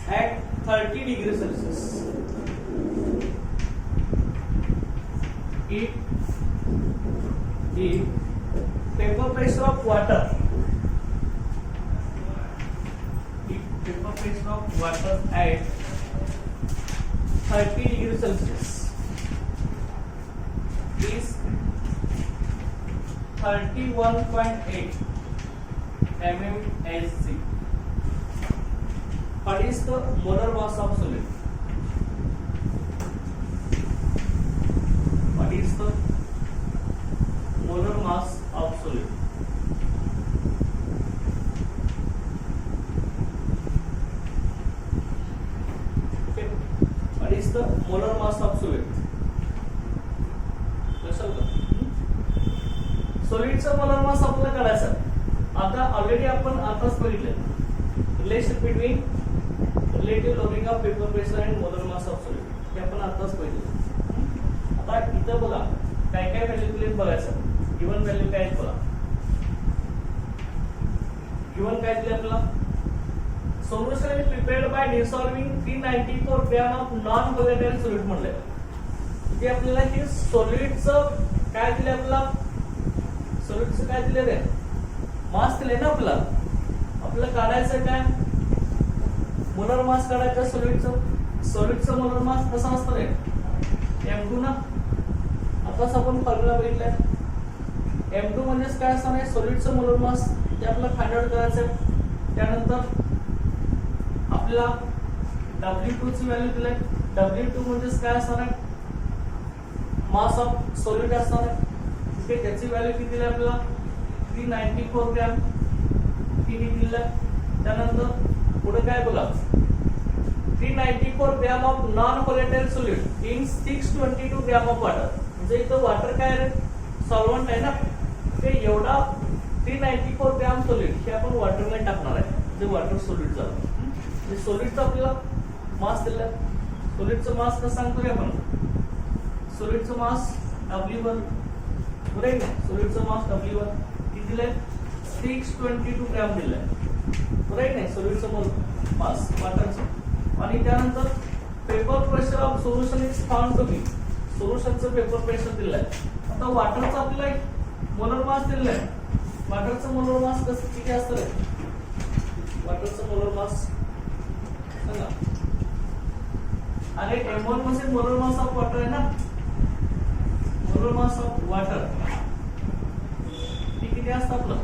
at 30 degrees Celsius. If the vapor pressure of water at 30 degrees Celsius is 31.8 mmHg. What is the molar mass of solid? What is the molar mass of solid? Is the molar mass of solid. लक्षात का सॉलिडचा molar mass आपल्याला काढायचा आता already आपण आताच बघितलं relation between relative loading of paper pressure and molar mass of solid हे आपण आताच बघितलं आता इथं बघा काय काय व्हॅल्यू दिलेत बघायचं गिवन व्हॅल्यू काय आहेत बघा गिवन काय दिले आपल्याला solution is prepared by dissolving 394 gram of non volatile solute म्हणलंय. म्हणजे आपल्याला हे सॉलिडचं काय दिले, आपल्याला सॉलिडचं काय दिले रे, मास दिले ना. आपल्याला काढायचं काय, मोलर मास काढायचं सॉलिडचं मोलर मास कसं असतं रे, M2 ना. आताच आपण फॉर्म्युला बघितलाय. M2 म्हणजेच काय असणार आहे, सॉलिडचं मोलर मास ते आपल्याला फाइंड आउट करायचं आहे. त्यानंतर आपल्याला W2 ची व्हॅल्यू दिली. W2 म्हणजेच काय असणार आहे, मास ऑफ सॉलिड असणार आहे. ओके, त्याची व्हॅल्यू किती दिली आपल्याला, 394 ग्रॅम किती दिली. त्यानंतर पुढे काय बघा, 394 gram of non volatile solute in 622 gram of water. म्हणजे इथं वॉटर काय आहे, सॉल्व्हंट आहे ना. ते एवढा 394 ग्रॅम सॉल्यूट हे आपण वॉटरला टाकणार आहे. म्हणजे वॉटर सॉल्यूट झालं. म्हणजे सॉल्यूटचा आपल्याला मास दिला. सॉल्यूटचं मास कसं सांगतो रे आपण, सॉल्यूटचं मास W1 बरोबर आहे. सॉल्यूटचं मास W1 किती दिलंय, 622 ग्रॅम दिलंय बरोबर आहे. सॉल्यूटचं मास वॉटरचं. आणि त्यानंतर vapour pressure of solution is found to be, सोल्युशनचं पेपर प्रेशर दिलंय. आता वॉटरचं आपल्याला मोलर मास दिलंय. वॉटरचं मोलर मास कसं किती असतं रे, वॉटरचं मोलर मास सांगा. अरे M1 म्हणजे मोलर मास ऑफ वॉटर आहे ना. मोलर मास ऑफ वॉटर किती असतं आपलं,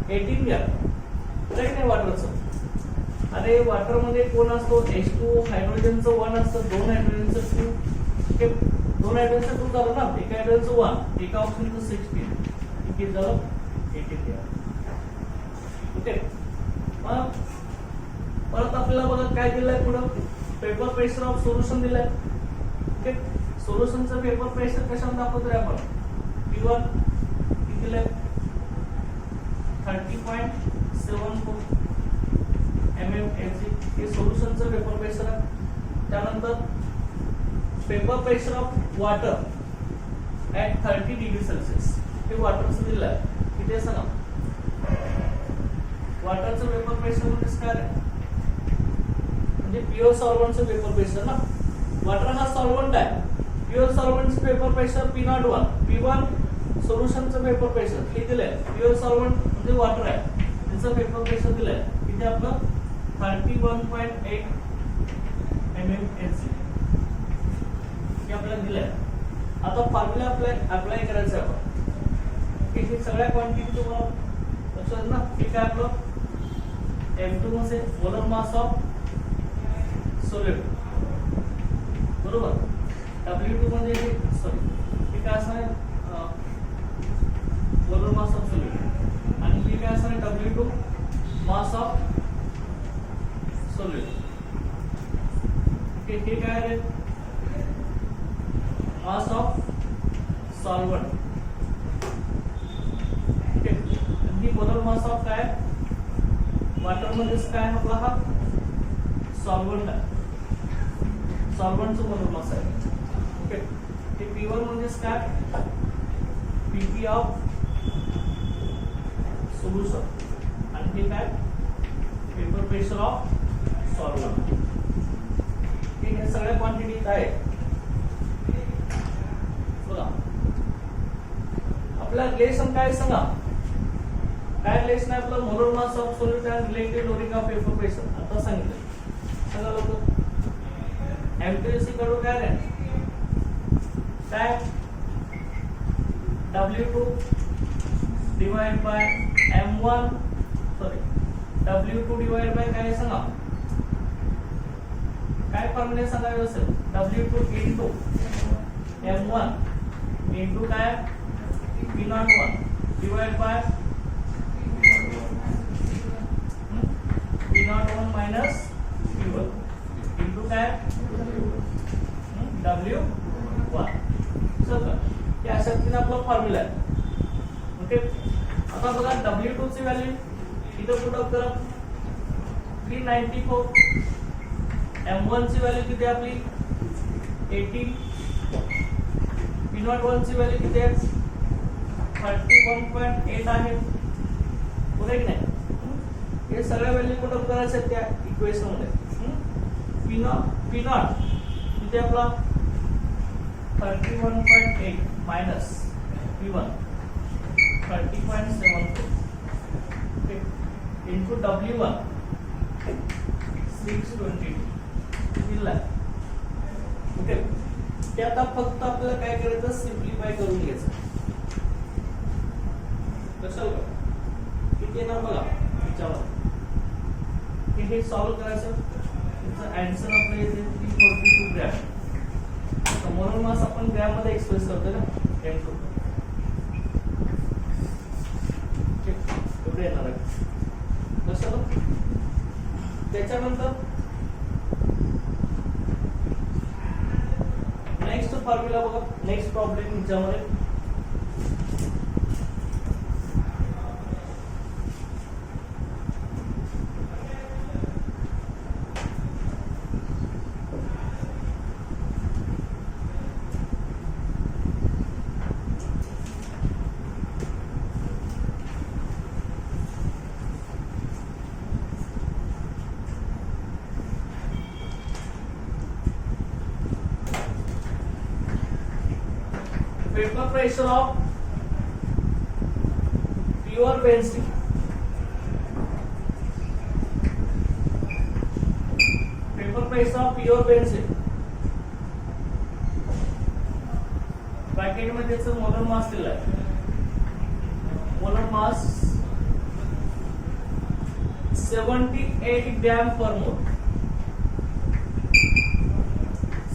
18 ग्रॅम राईट आहे वॉटरचं. अरे वॉटर मध्ये कोण असतो, H2, हायड्रोजनचं 1 असतं, 2 हायड्रोजनचं 2, हे 2 हायड्रोजनचं 2 झालं ना, एका हायड्रोजनचं 1, एका ऑक्सिजनचं 16, किती झालं 18 ग्रॅम. ओके, मग परत आपल्याला बघा काय दिलंय पुढं, पेपर प्रेशर ऑफ सोल्युशन दिलंय. ओके, सोल्युशनचं पेपर प्रेशर कशाने दाखवतो रे आपण, P1 किती दिलंय, 30.74 mmHg हे सोल्युशनचं पेपर प्रेशर आहे. त्यानंतर vapour pressure of water at 30 degree Celsius हे वॉटरचं दिलं आहे. किती आहे सांगा, वॉटरचं पेपर प्रेशर म्हणजे काय आहे, म्हणजे प्युअर सॉल्व्हंटचं पेपर प्रेशर ना. वॉटर हा सॉल्व्हंट आहे. प्युअर सॉल्व्हंटचं पेपर प्रेशर P01, P1 सोल्युशनचं पेपर प्रेशर हे दिलंय. प्युअर सॉल्व्हंट म्हणजे वॉटर आहे, त्याचं पेपर प्रेशर दिलंय किती आपलं 31.8 mmHg हे आपल्याला दिलंय. आता फॉर्म्युला अप्लाय करायचं आहे आपण. हे सगळ्या क्वांटिटी तुम्हाला लक्षात ना. हे काय आपलं M2 म्हणजे मोलर मास ऑफ सॉलिड बरोबर. W2 म्हणजे हे काय असणार आहे, मोलर मास ऑफ सॉलिड. आणि हे काय असणार आहे, W2 मास ऑफ सॉलिड. हे काय आहे, mass of solvent. Okay, he molar mass of काय, वॉटर मध्येच काय आपला हा सॉल्व्हंट आहे, सॉल्व्हंटचं मोलर मास आहे. ओके, हे P1 म्हणजेच काय, PP ऑफ सोल्युशन. आणि हे काय, पेपर प्रेशर ऑफ सॉल्व्हंट. हे सगळ्या क्वांटिटीत आहे बघा. आपला रिलेशन काय सांगा, काय रिलेशन आहे आपलं, molar mass of solute and related loading of paper pressure. आता सांगितलं सांगा लोक. M2 कडून काय रे, काय W2 divide bye M1 W2 divide by काय सांगा, काय फॉर्म्युला सांगायचं असेल, W2 into M1 into काय P01 divide by P01 minus P1 into काय W1. सगळं हे अशा पद्धतीने आपला फॉर्म्युला आहे. ओके, आता बघा W2 ची व्हॅल्यू इथं पुट अप करा, 394. M1 ची व्हॅल्यू किती आपली 18. P01 ची व्हॅल्यू किती आहे 31.8 आहे, बरोबर की नाही. हे सगळ्या व्हॅल्यू पुट अप करायच्या त्या इक्वेशन मध्ये. पी नॉट इथे आपला 31.8 मायनस P1 30.74 इंटू W1 622 दिला. ओके, ते आता फक्त आपल्याला काय करायचं, सिम्प्लिफाय करून घ्यायचं. कशाला किती येणार बघा विचार, हे सॉल्व्ह करायचं. त्याचं आन्सर आपलं येते 342 ग्रॅम. म्हणून मास आपण ग्रॅम मध्ये एक्सप्रेस करतो ना, 10 to एवढे येणार आहे. कशाला त्याच्यानंतर नेक्स्ट फॉर्म्युला बघा, नेक्स्ट प्रॉब्लेम याच्यामध्ये paper pressure of pure benzene. Paper pressure of pure benzene. Bracket मध्ये त्याचं मोलर मास दिला आहे. मोलर मास 78 ग्रॅम पर मोल.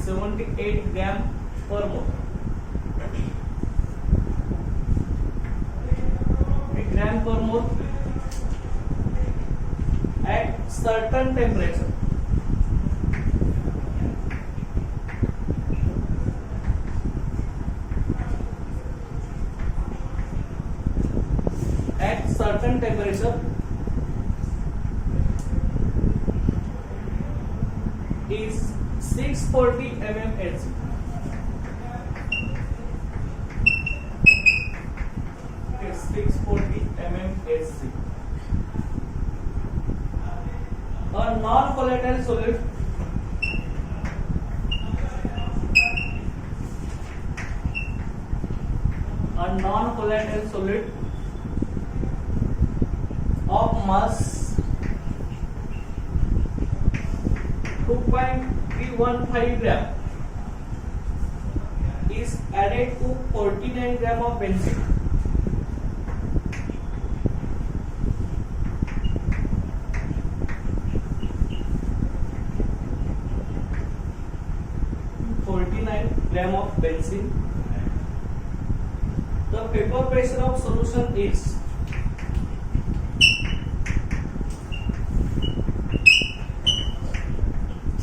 78 ग्रॅम पर मोल. Gram per mole at certain temperature. At certain temperature is 640 mmHg. It's 640 mmHg. A non-volatile solid of mass 2.315 gram is added to 49 gram of benzene. Gram of benzene. The vapor pressure of solution is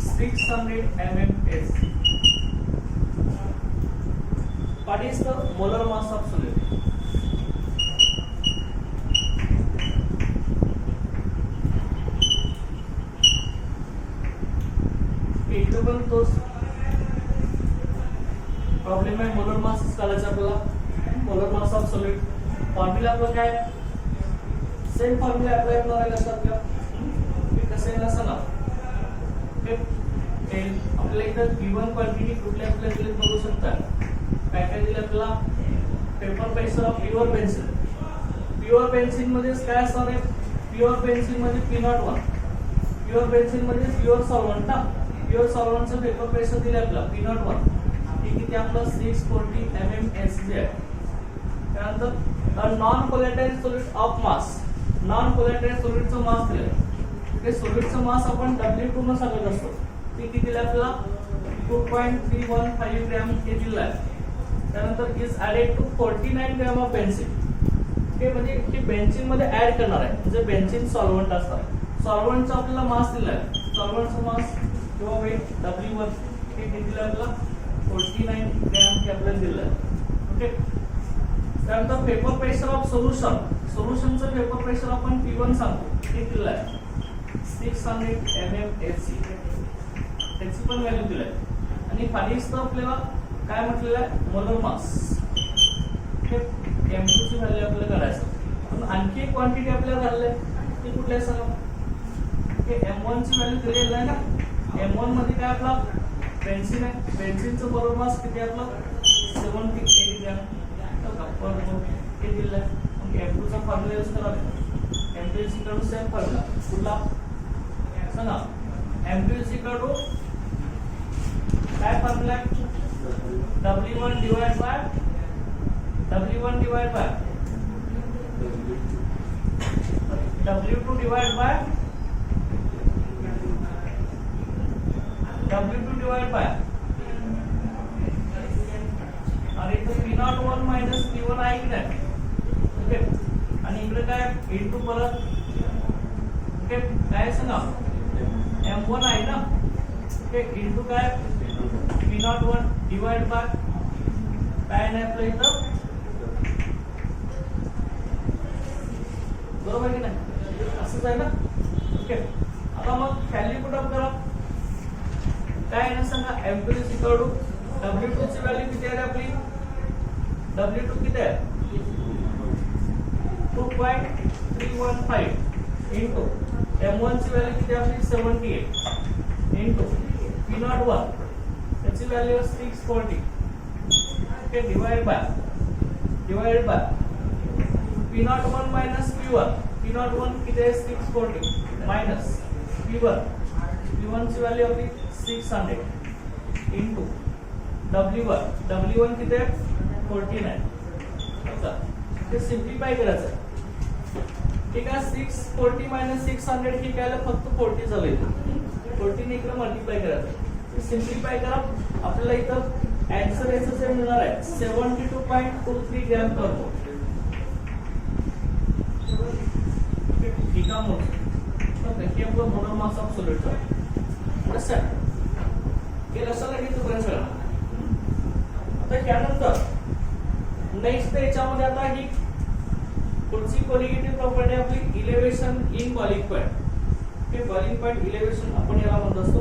600 mmHg. What is the molar mass of solute? इथे पण तोच problem आहे. Molar mass काढायचा आपल्याला. Molar mass of solid formula आपला काय, same formula apply करणार आहे. लक्षात घ्या कसं आहे ना सांगा. आपल्याला इथं गिवन क्वांटिटी कुठल्या कुठल्या दिलेत बघू शकता. काय काय दिलं आपल्याला, vapour pressure of pure benzene. Pure benzene मध्ये काय असणार आहे, प्युअर बेन्झीन मध्ये P01. प्युअर बेन्झीन मध्ये प्युअर सॉल्व्हंट ना, प्युअर सॉल्व्हंटचं पेपर प्रेशर दिलं आपल्याला P01. किती आपलं 640 mmHg आहे. त्यानंतर non volatile solid of mass. Non volatile सॉलिडचं मास दिलंय. ते सॉलिडचं मास आपण W2 न सांगत असतो. ते किती दिलं आपल्याला 2.315 ग्रॅम हे दिलं आहे. त्यानंतर is added to 49 gram of benzene. हे म्हणजे हे बेन्झीन मध्ये ऍड करणार आहे. म्हणजे बेन्झीन सॉल्व्हंट असतात. सॉल्व्हंटचा आपल्याला मास दिलाय. सॉल्व्हंटचा मास किंवा वेट W1 हे किती दिलं आपल्याला 49 ग्रॅम हे आपल्याला दिलं. ओके, त्यानंतर पेपर प्रेशर ऑफ सोल्युशन. सोल्युशनचं पेपर प्रेशर आपण P1 सांगतो. हे दिलं आहे 600 mmHg. त्याची पण व्हॅल्यू दिलाय. आणि फालीच तर आपल्याला काय म्हटलेलं आहे, मोलर मास. हे M2 ची व्हॅल्यू आपल्याला काढायचं. पण आणखी एक क्वांटिटी आपल्याला झालेली आहे ती कुठल्या सांगा, हे M1 ची व्हॅल्यू दिलेली आहे ना. M1 मध्ये काय आपला बेन्झिन आहे. बेन्झिनचं बरोबर मास किती आहे आपलं 78 ग्रॅम. हे दिलेलं आहे. मग M2 चा फॉर्म्युला यूज करावा. M2 is equal to same formula कुठला सांगा. M2 इज इक्वल टू काय फॉर्म्युला आहे W1 divide by W2 divide by W2 divide by आणि इथे P01 मायनस P1 आहे की नाही. ओके आणि इकडे काय इनटू परत ओके काय सांगा M1 आहे ना. ओके इनटू काय P01 डिवाइड बाय काय नाही आपलं इथं बरोबर की नाही असंच आहे ना. ओके आता मग व्हॅल्यू पुट अप करा. काय आहे ना सांगा M2 is equal to W2 ची व्हॅल्यू किती आहे आपली W2 किती आहे 2.315 इनटू M1 ची व्हॅल्यू किती आपली 78 इनटू P01 त्याची value 640 okay divide by P01 minus P1 किती आहे 640 मायनस P1 ची व्हॅल्यू आपली 600 इनटू W1 किती आहे 49. आता ते सिम्प्लिफाय करायचं. ठीक आहे 640 मायनस 600 हे काय आलं फक्त 40 झालं. 40 ने इकडे मल्टिप्लाय करायचं. सिम्प्लिफाय करा आपल्याला इथं आन्सर याचं जे मिळणार आहे 72.23 ग्रॅम पर मोल. ठीक आहे मोल तर हे आपलं मोनोमर मास ऑफ सॉलिड आहे. लक्षात हे लक्षात घ्यायचं बरं. आता त्यानंतर नेक्स्ट याच्यामध्ये आता ही पुढची कोलिगेटिव्ह प्रॉपर्टी आपली इलेव्हेशन इन बॉइलिंग पॉइंट. हे बॉइलिंग पॉइंट इलेव्हेशन आपण याला म्हणत असतो.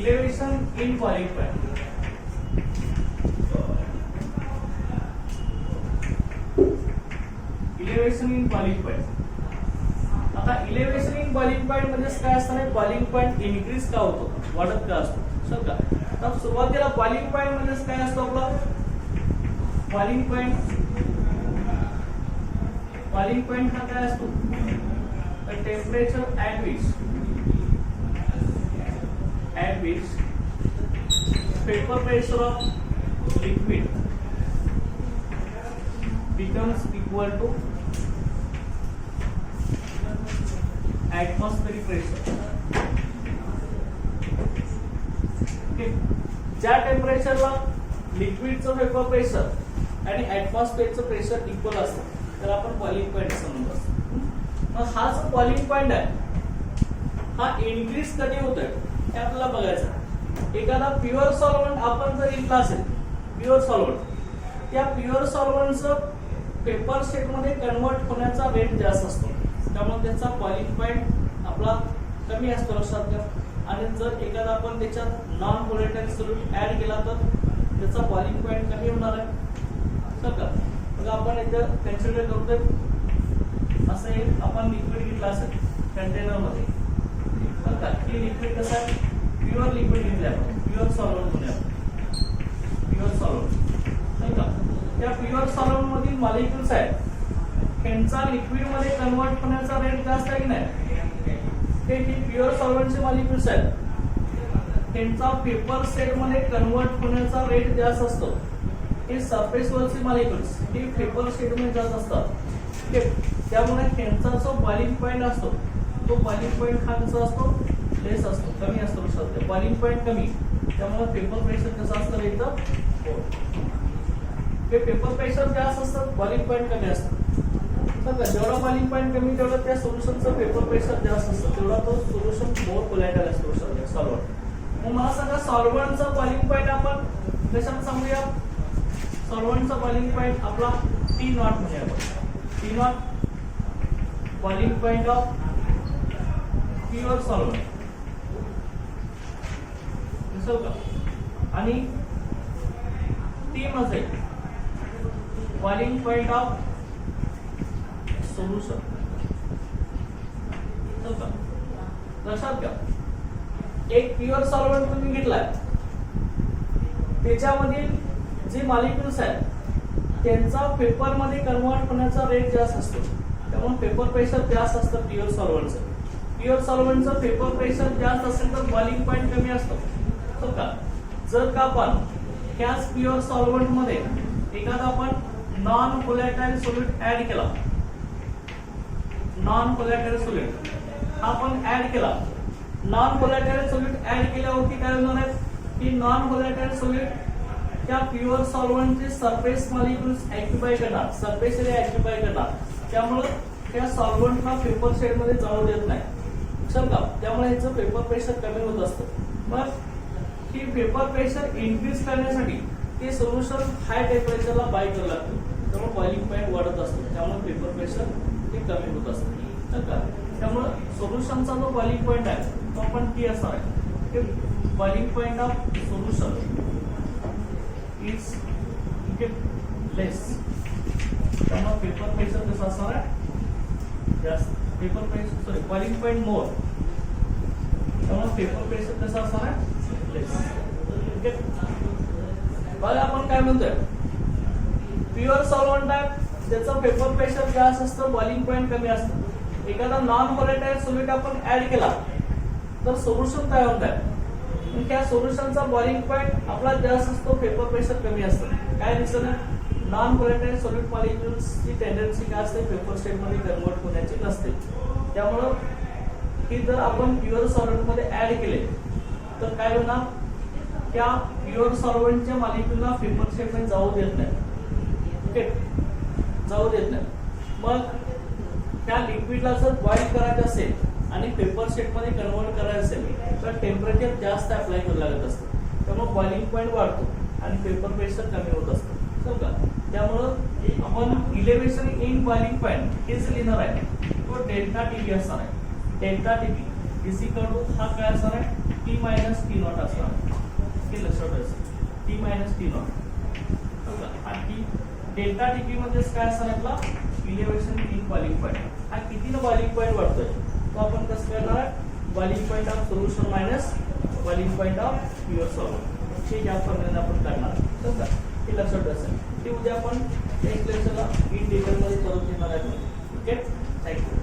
Elevation in boiling point. Elevation in boiling point. आता elevation in boiling point म्हणजे काय असतं boiling point इनक्रीज का होतो वाढत का असतो सर का. तर सुरुवातीला boiling point म्हणजे काय असतो आपला boiling point हा काय असतो the temperature at which vapor pressure of liquid becomes equal to atmospheric pressure. Okay. ज्या टेम्परेचरला लिक्विडचं वेपर प्रेशर आणि ऍटमॉस्फिअरचं प्रेशर इक्वल असतं तर आपण बॉइलिंग पॉइंट असं म्हणत असतो. मग हा जो बॉइलिंग पॉइंट आहे हा इनक्रीज कधी होतोय हे आपल्याला बघायचं. एखादा प्युअर सॉल्व्हंट आपण जर घेतला असेल प्युअर सॉल्व्हंट त्या प्युअर सॉल्व्हंटचं पेपर स्टेट मध्ये कन्वर्ट होण्याचा रेट जास्त असतो त्यामुळे त्याचा बॉइलिंग पॉइंट आपला कमी असतो लक्षात घ्या. आणि जर एखादा आपण त्याच्यात नॉन व्होलेटाईल सोल्यूट ऍड केला तर त्याचा बॉइलिंग पॉइंट कमी होणार आहे तर का. मग आपण इथं कन्सिडर करतोय असं एक आपण लिक्विड घेतला असेल कंटेनर मध्ये तर का हे लिक्विड कसं आहे प्युअर लिक्विड घेतले आपण प्युअर सॉल्व्हंट मध्ये प्युअर सॉल्व्हंट नाही का. त्या प्युअर सॉल्व्हंट मधील मॉलिक्युल्स आहेत त्यांचा लिक्विड मध्ये कन्वर्ट होण्याचा रेट जास्त आहे की नाही. हे प्युअर सॉल्व्हंटचे मॉलिक्युल्स आहेत त्यांचा पेपर सेट मध्ये कन्वर्ट होण्याचा रेट जास्त असतो. हे सरफेस वरचे मॉलिक्युल्स हे पेपर सेट मध्ये जास्त असतात. त्यामुळे त्यांचा जो बॉइलिंग पॉइंट असतो तो बॉइलिंग पॉइंट हा कसा असतो लेस असतो कमी असतो. बॉइलिंग पॉइंट कमी त्यामुळे पेपर प्रेशर कसं असतं इथं हे पेपर प्रेशर जास्त असतात, बॉइलिंग पॉईंट कमी असतात. तर जेवढा बॉइलिंग पॉईंट कमी तेवढं त्या सोल्युशनचं पेपर प्रेशर जास्त असतं, तेवढा तो सोल्युशन मोर कोलॅटरल असतो सॉल्व्हंट. मग मला सांगा सॉल्व्हंटचा बॉइलिंग पॉईंट आपण कशात सांगूया? सॉल्व्हंटचा बॉइलिंग पॉईंट आपला T नॉट म्हणूया आपण. T not boiling point of pure solvent दिसेल का? आणि T मध्ये बॉइलिंग पॉईंट ऑफ सोल्युशन. लक्षात घ्या, एक प्युअर सॉल्व्हंट तुम्ही घेतलाय, त्याच्यामधील जे मॉलिक्युल्स आहेत त्यांचा पेपर मध्ये कन्वर्ट होण्याचा रेट जास्त असतो, त्यामुळे पेपर प्रेशर जास्त असतं प्युअर सॉल्व्हंटचं. प्युअर सॉल्व्हंटचं पेपर प्रेशर जास्त असेल तर बॉइलिंग पॉईंट कमी असतो. हो का? जर का आपण ह्याच प्युअर सॉल्व्हंट मध्ये एखादा आपण नॉन व्होलॅटाइल सॉल्व्हेंट ऍड केला, नॉन व्होलॅटाइल सॉल्व्हेंट आपण ऍड केला, नॉन व्होलॅटाइल सॉल्व्हेंट ऍड केल्यावरती काय होणार आहे की नॉन व्होलॅटाइल सॉल्व्हेंट त्या प्युअर सॉल्व्हंटचे सरफेस मॉलिक्युल्स ऑक्युपाय करणार, सरफेस एरिया ऑक्युपाय करणार, त्यामुळे त्या सॉल्व्हंटला पेपर शेड मध्ये जाऊ देत नाही. समजा त्यामुळे ह्याचं पेपर प्रेशर कमी होत असतं. मग ही पेपर प्रेशर इन्क्रीज करण्यासाठी ते सोल्युशन हाय टेम्परेचरला बाय करावं लागतं, त्यामुळे बॉइलिंग पॉईंट वाढत असतो, त्यामुळे पेपर प्रेशर हे कमी होत असतं. त्यामुळे सोल्युशनचा जो बॉइलिंग पॉईंट आहे तो आपण T असणार आहे. Boiling point of solution is less, त्यामुळे पेपर प्रेशर कसं असणार आहे? जास्त. Vapour pressure sorry boiling point more, त्यामुळे पेपर प्रेशर कसं असणार आहे? लेस. ओके, बघा आपण काय म्हणतोय, प्युअर सॉल्व्हंट आहे त्याचं पेपर प्रेशर जास्त असतं, बॉइलिंग पॉईंट कमी असतं. एखादा नॉन व्होलॅटाइल सॉल्व्हेंट आपण ऍड केला तर सोल्युशन काय होत आहे? त्या सोल्युशनचा बॉइलिंग पॉईंट आपला जास्त असतो, पेपर प्रेशर कमी असतं. काय रिझन आहे? नॉन व्होलॅटाइल सॉल्व्हेंट मॉलिक्युल्सची टेंडन्सी काय असते? पेपर स्टेट मध्ये कन्वर्ट होण्याची नसते. त्यामुळं ही जर आपण प्युअर सॉल्व्हेंट मध्ये ऍड केले तर काय होणार? त्या प्युअर सॉल्व्हेंटच्या मॉलिक्युलला पेपर स्टेट मध्ये जाऊ देत नाही. ओके, जाऊ देत नाही. मग त्या लिक्विडला जर बॉईल करायचं असेल आणि पेपर स्टेट मध्ये कन्वर्ट करायचं असेल तर टेम्परेचर जास्त अप्लाय करावं लागत असतं, त्यामुळे बॉइलिंग पॉईंट वाढतो आणि पेपर प्रेशर कमी होत असतं. समजा त्यामुळं आपण इलेव्हेशन इन बॉइलिंग पॉईंट हेच लिहिणार आहे, तो डेल्टा टीबी असणार आहे. Delta TB is equal to हा काय असणार आहे? T मायनस T नॉट असणार आहे. हे लक्षात ठेवायचं, T मायनस T नॉट. आणि डेल्टा टीबी म्हणजे काय असणार आपला? Elevation in boiling point. हा कितीनं बॉइलिंग पॉईंट वाढतोय तो आपण कसं करणार आहे? Boiling point of solution minus boiling point of pure solvent, हे ज्या प्रमाणे आपण करणार. समजा हे लक्षात असेल. ते उद्या आपण नेक्स्ट लेक्चरला इन डिटेल मध्ये करून घेणार आहे. Okay, thank you.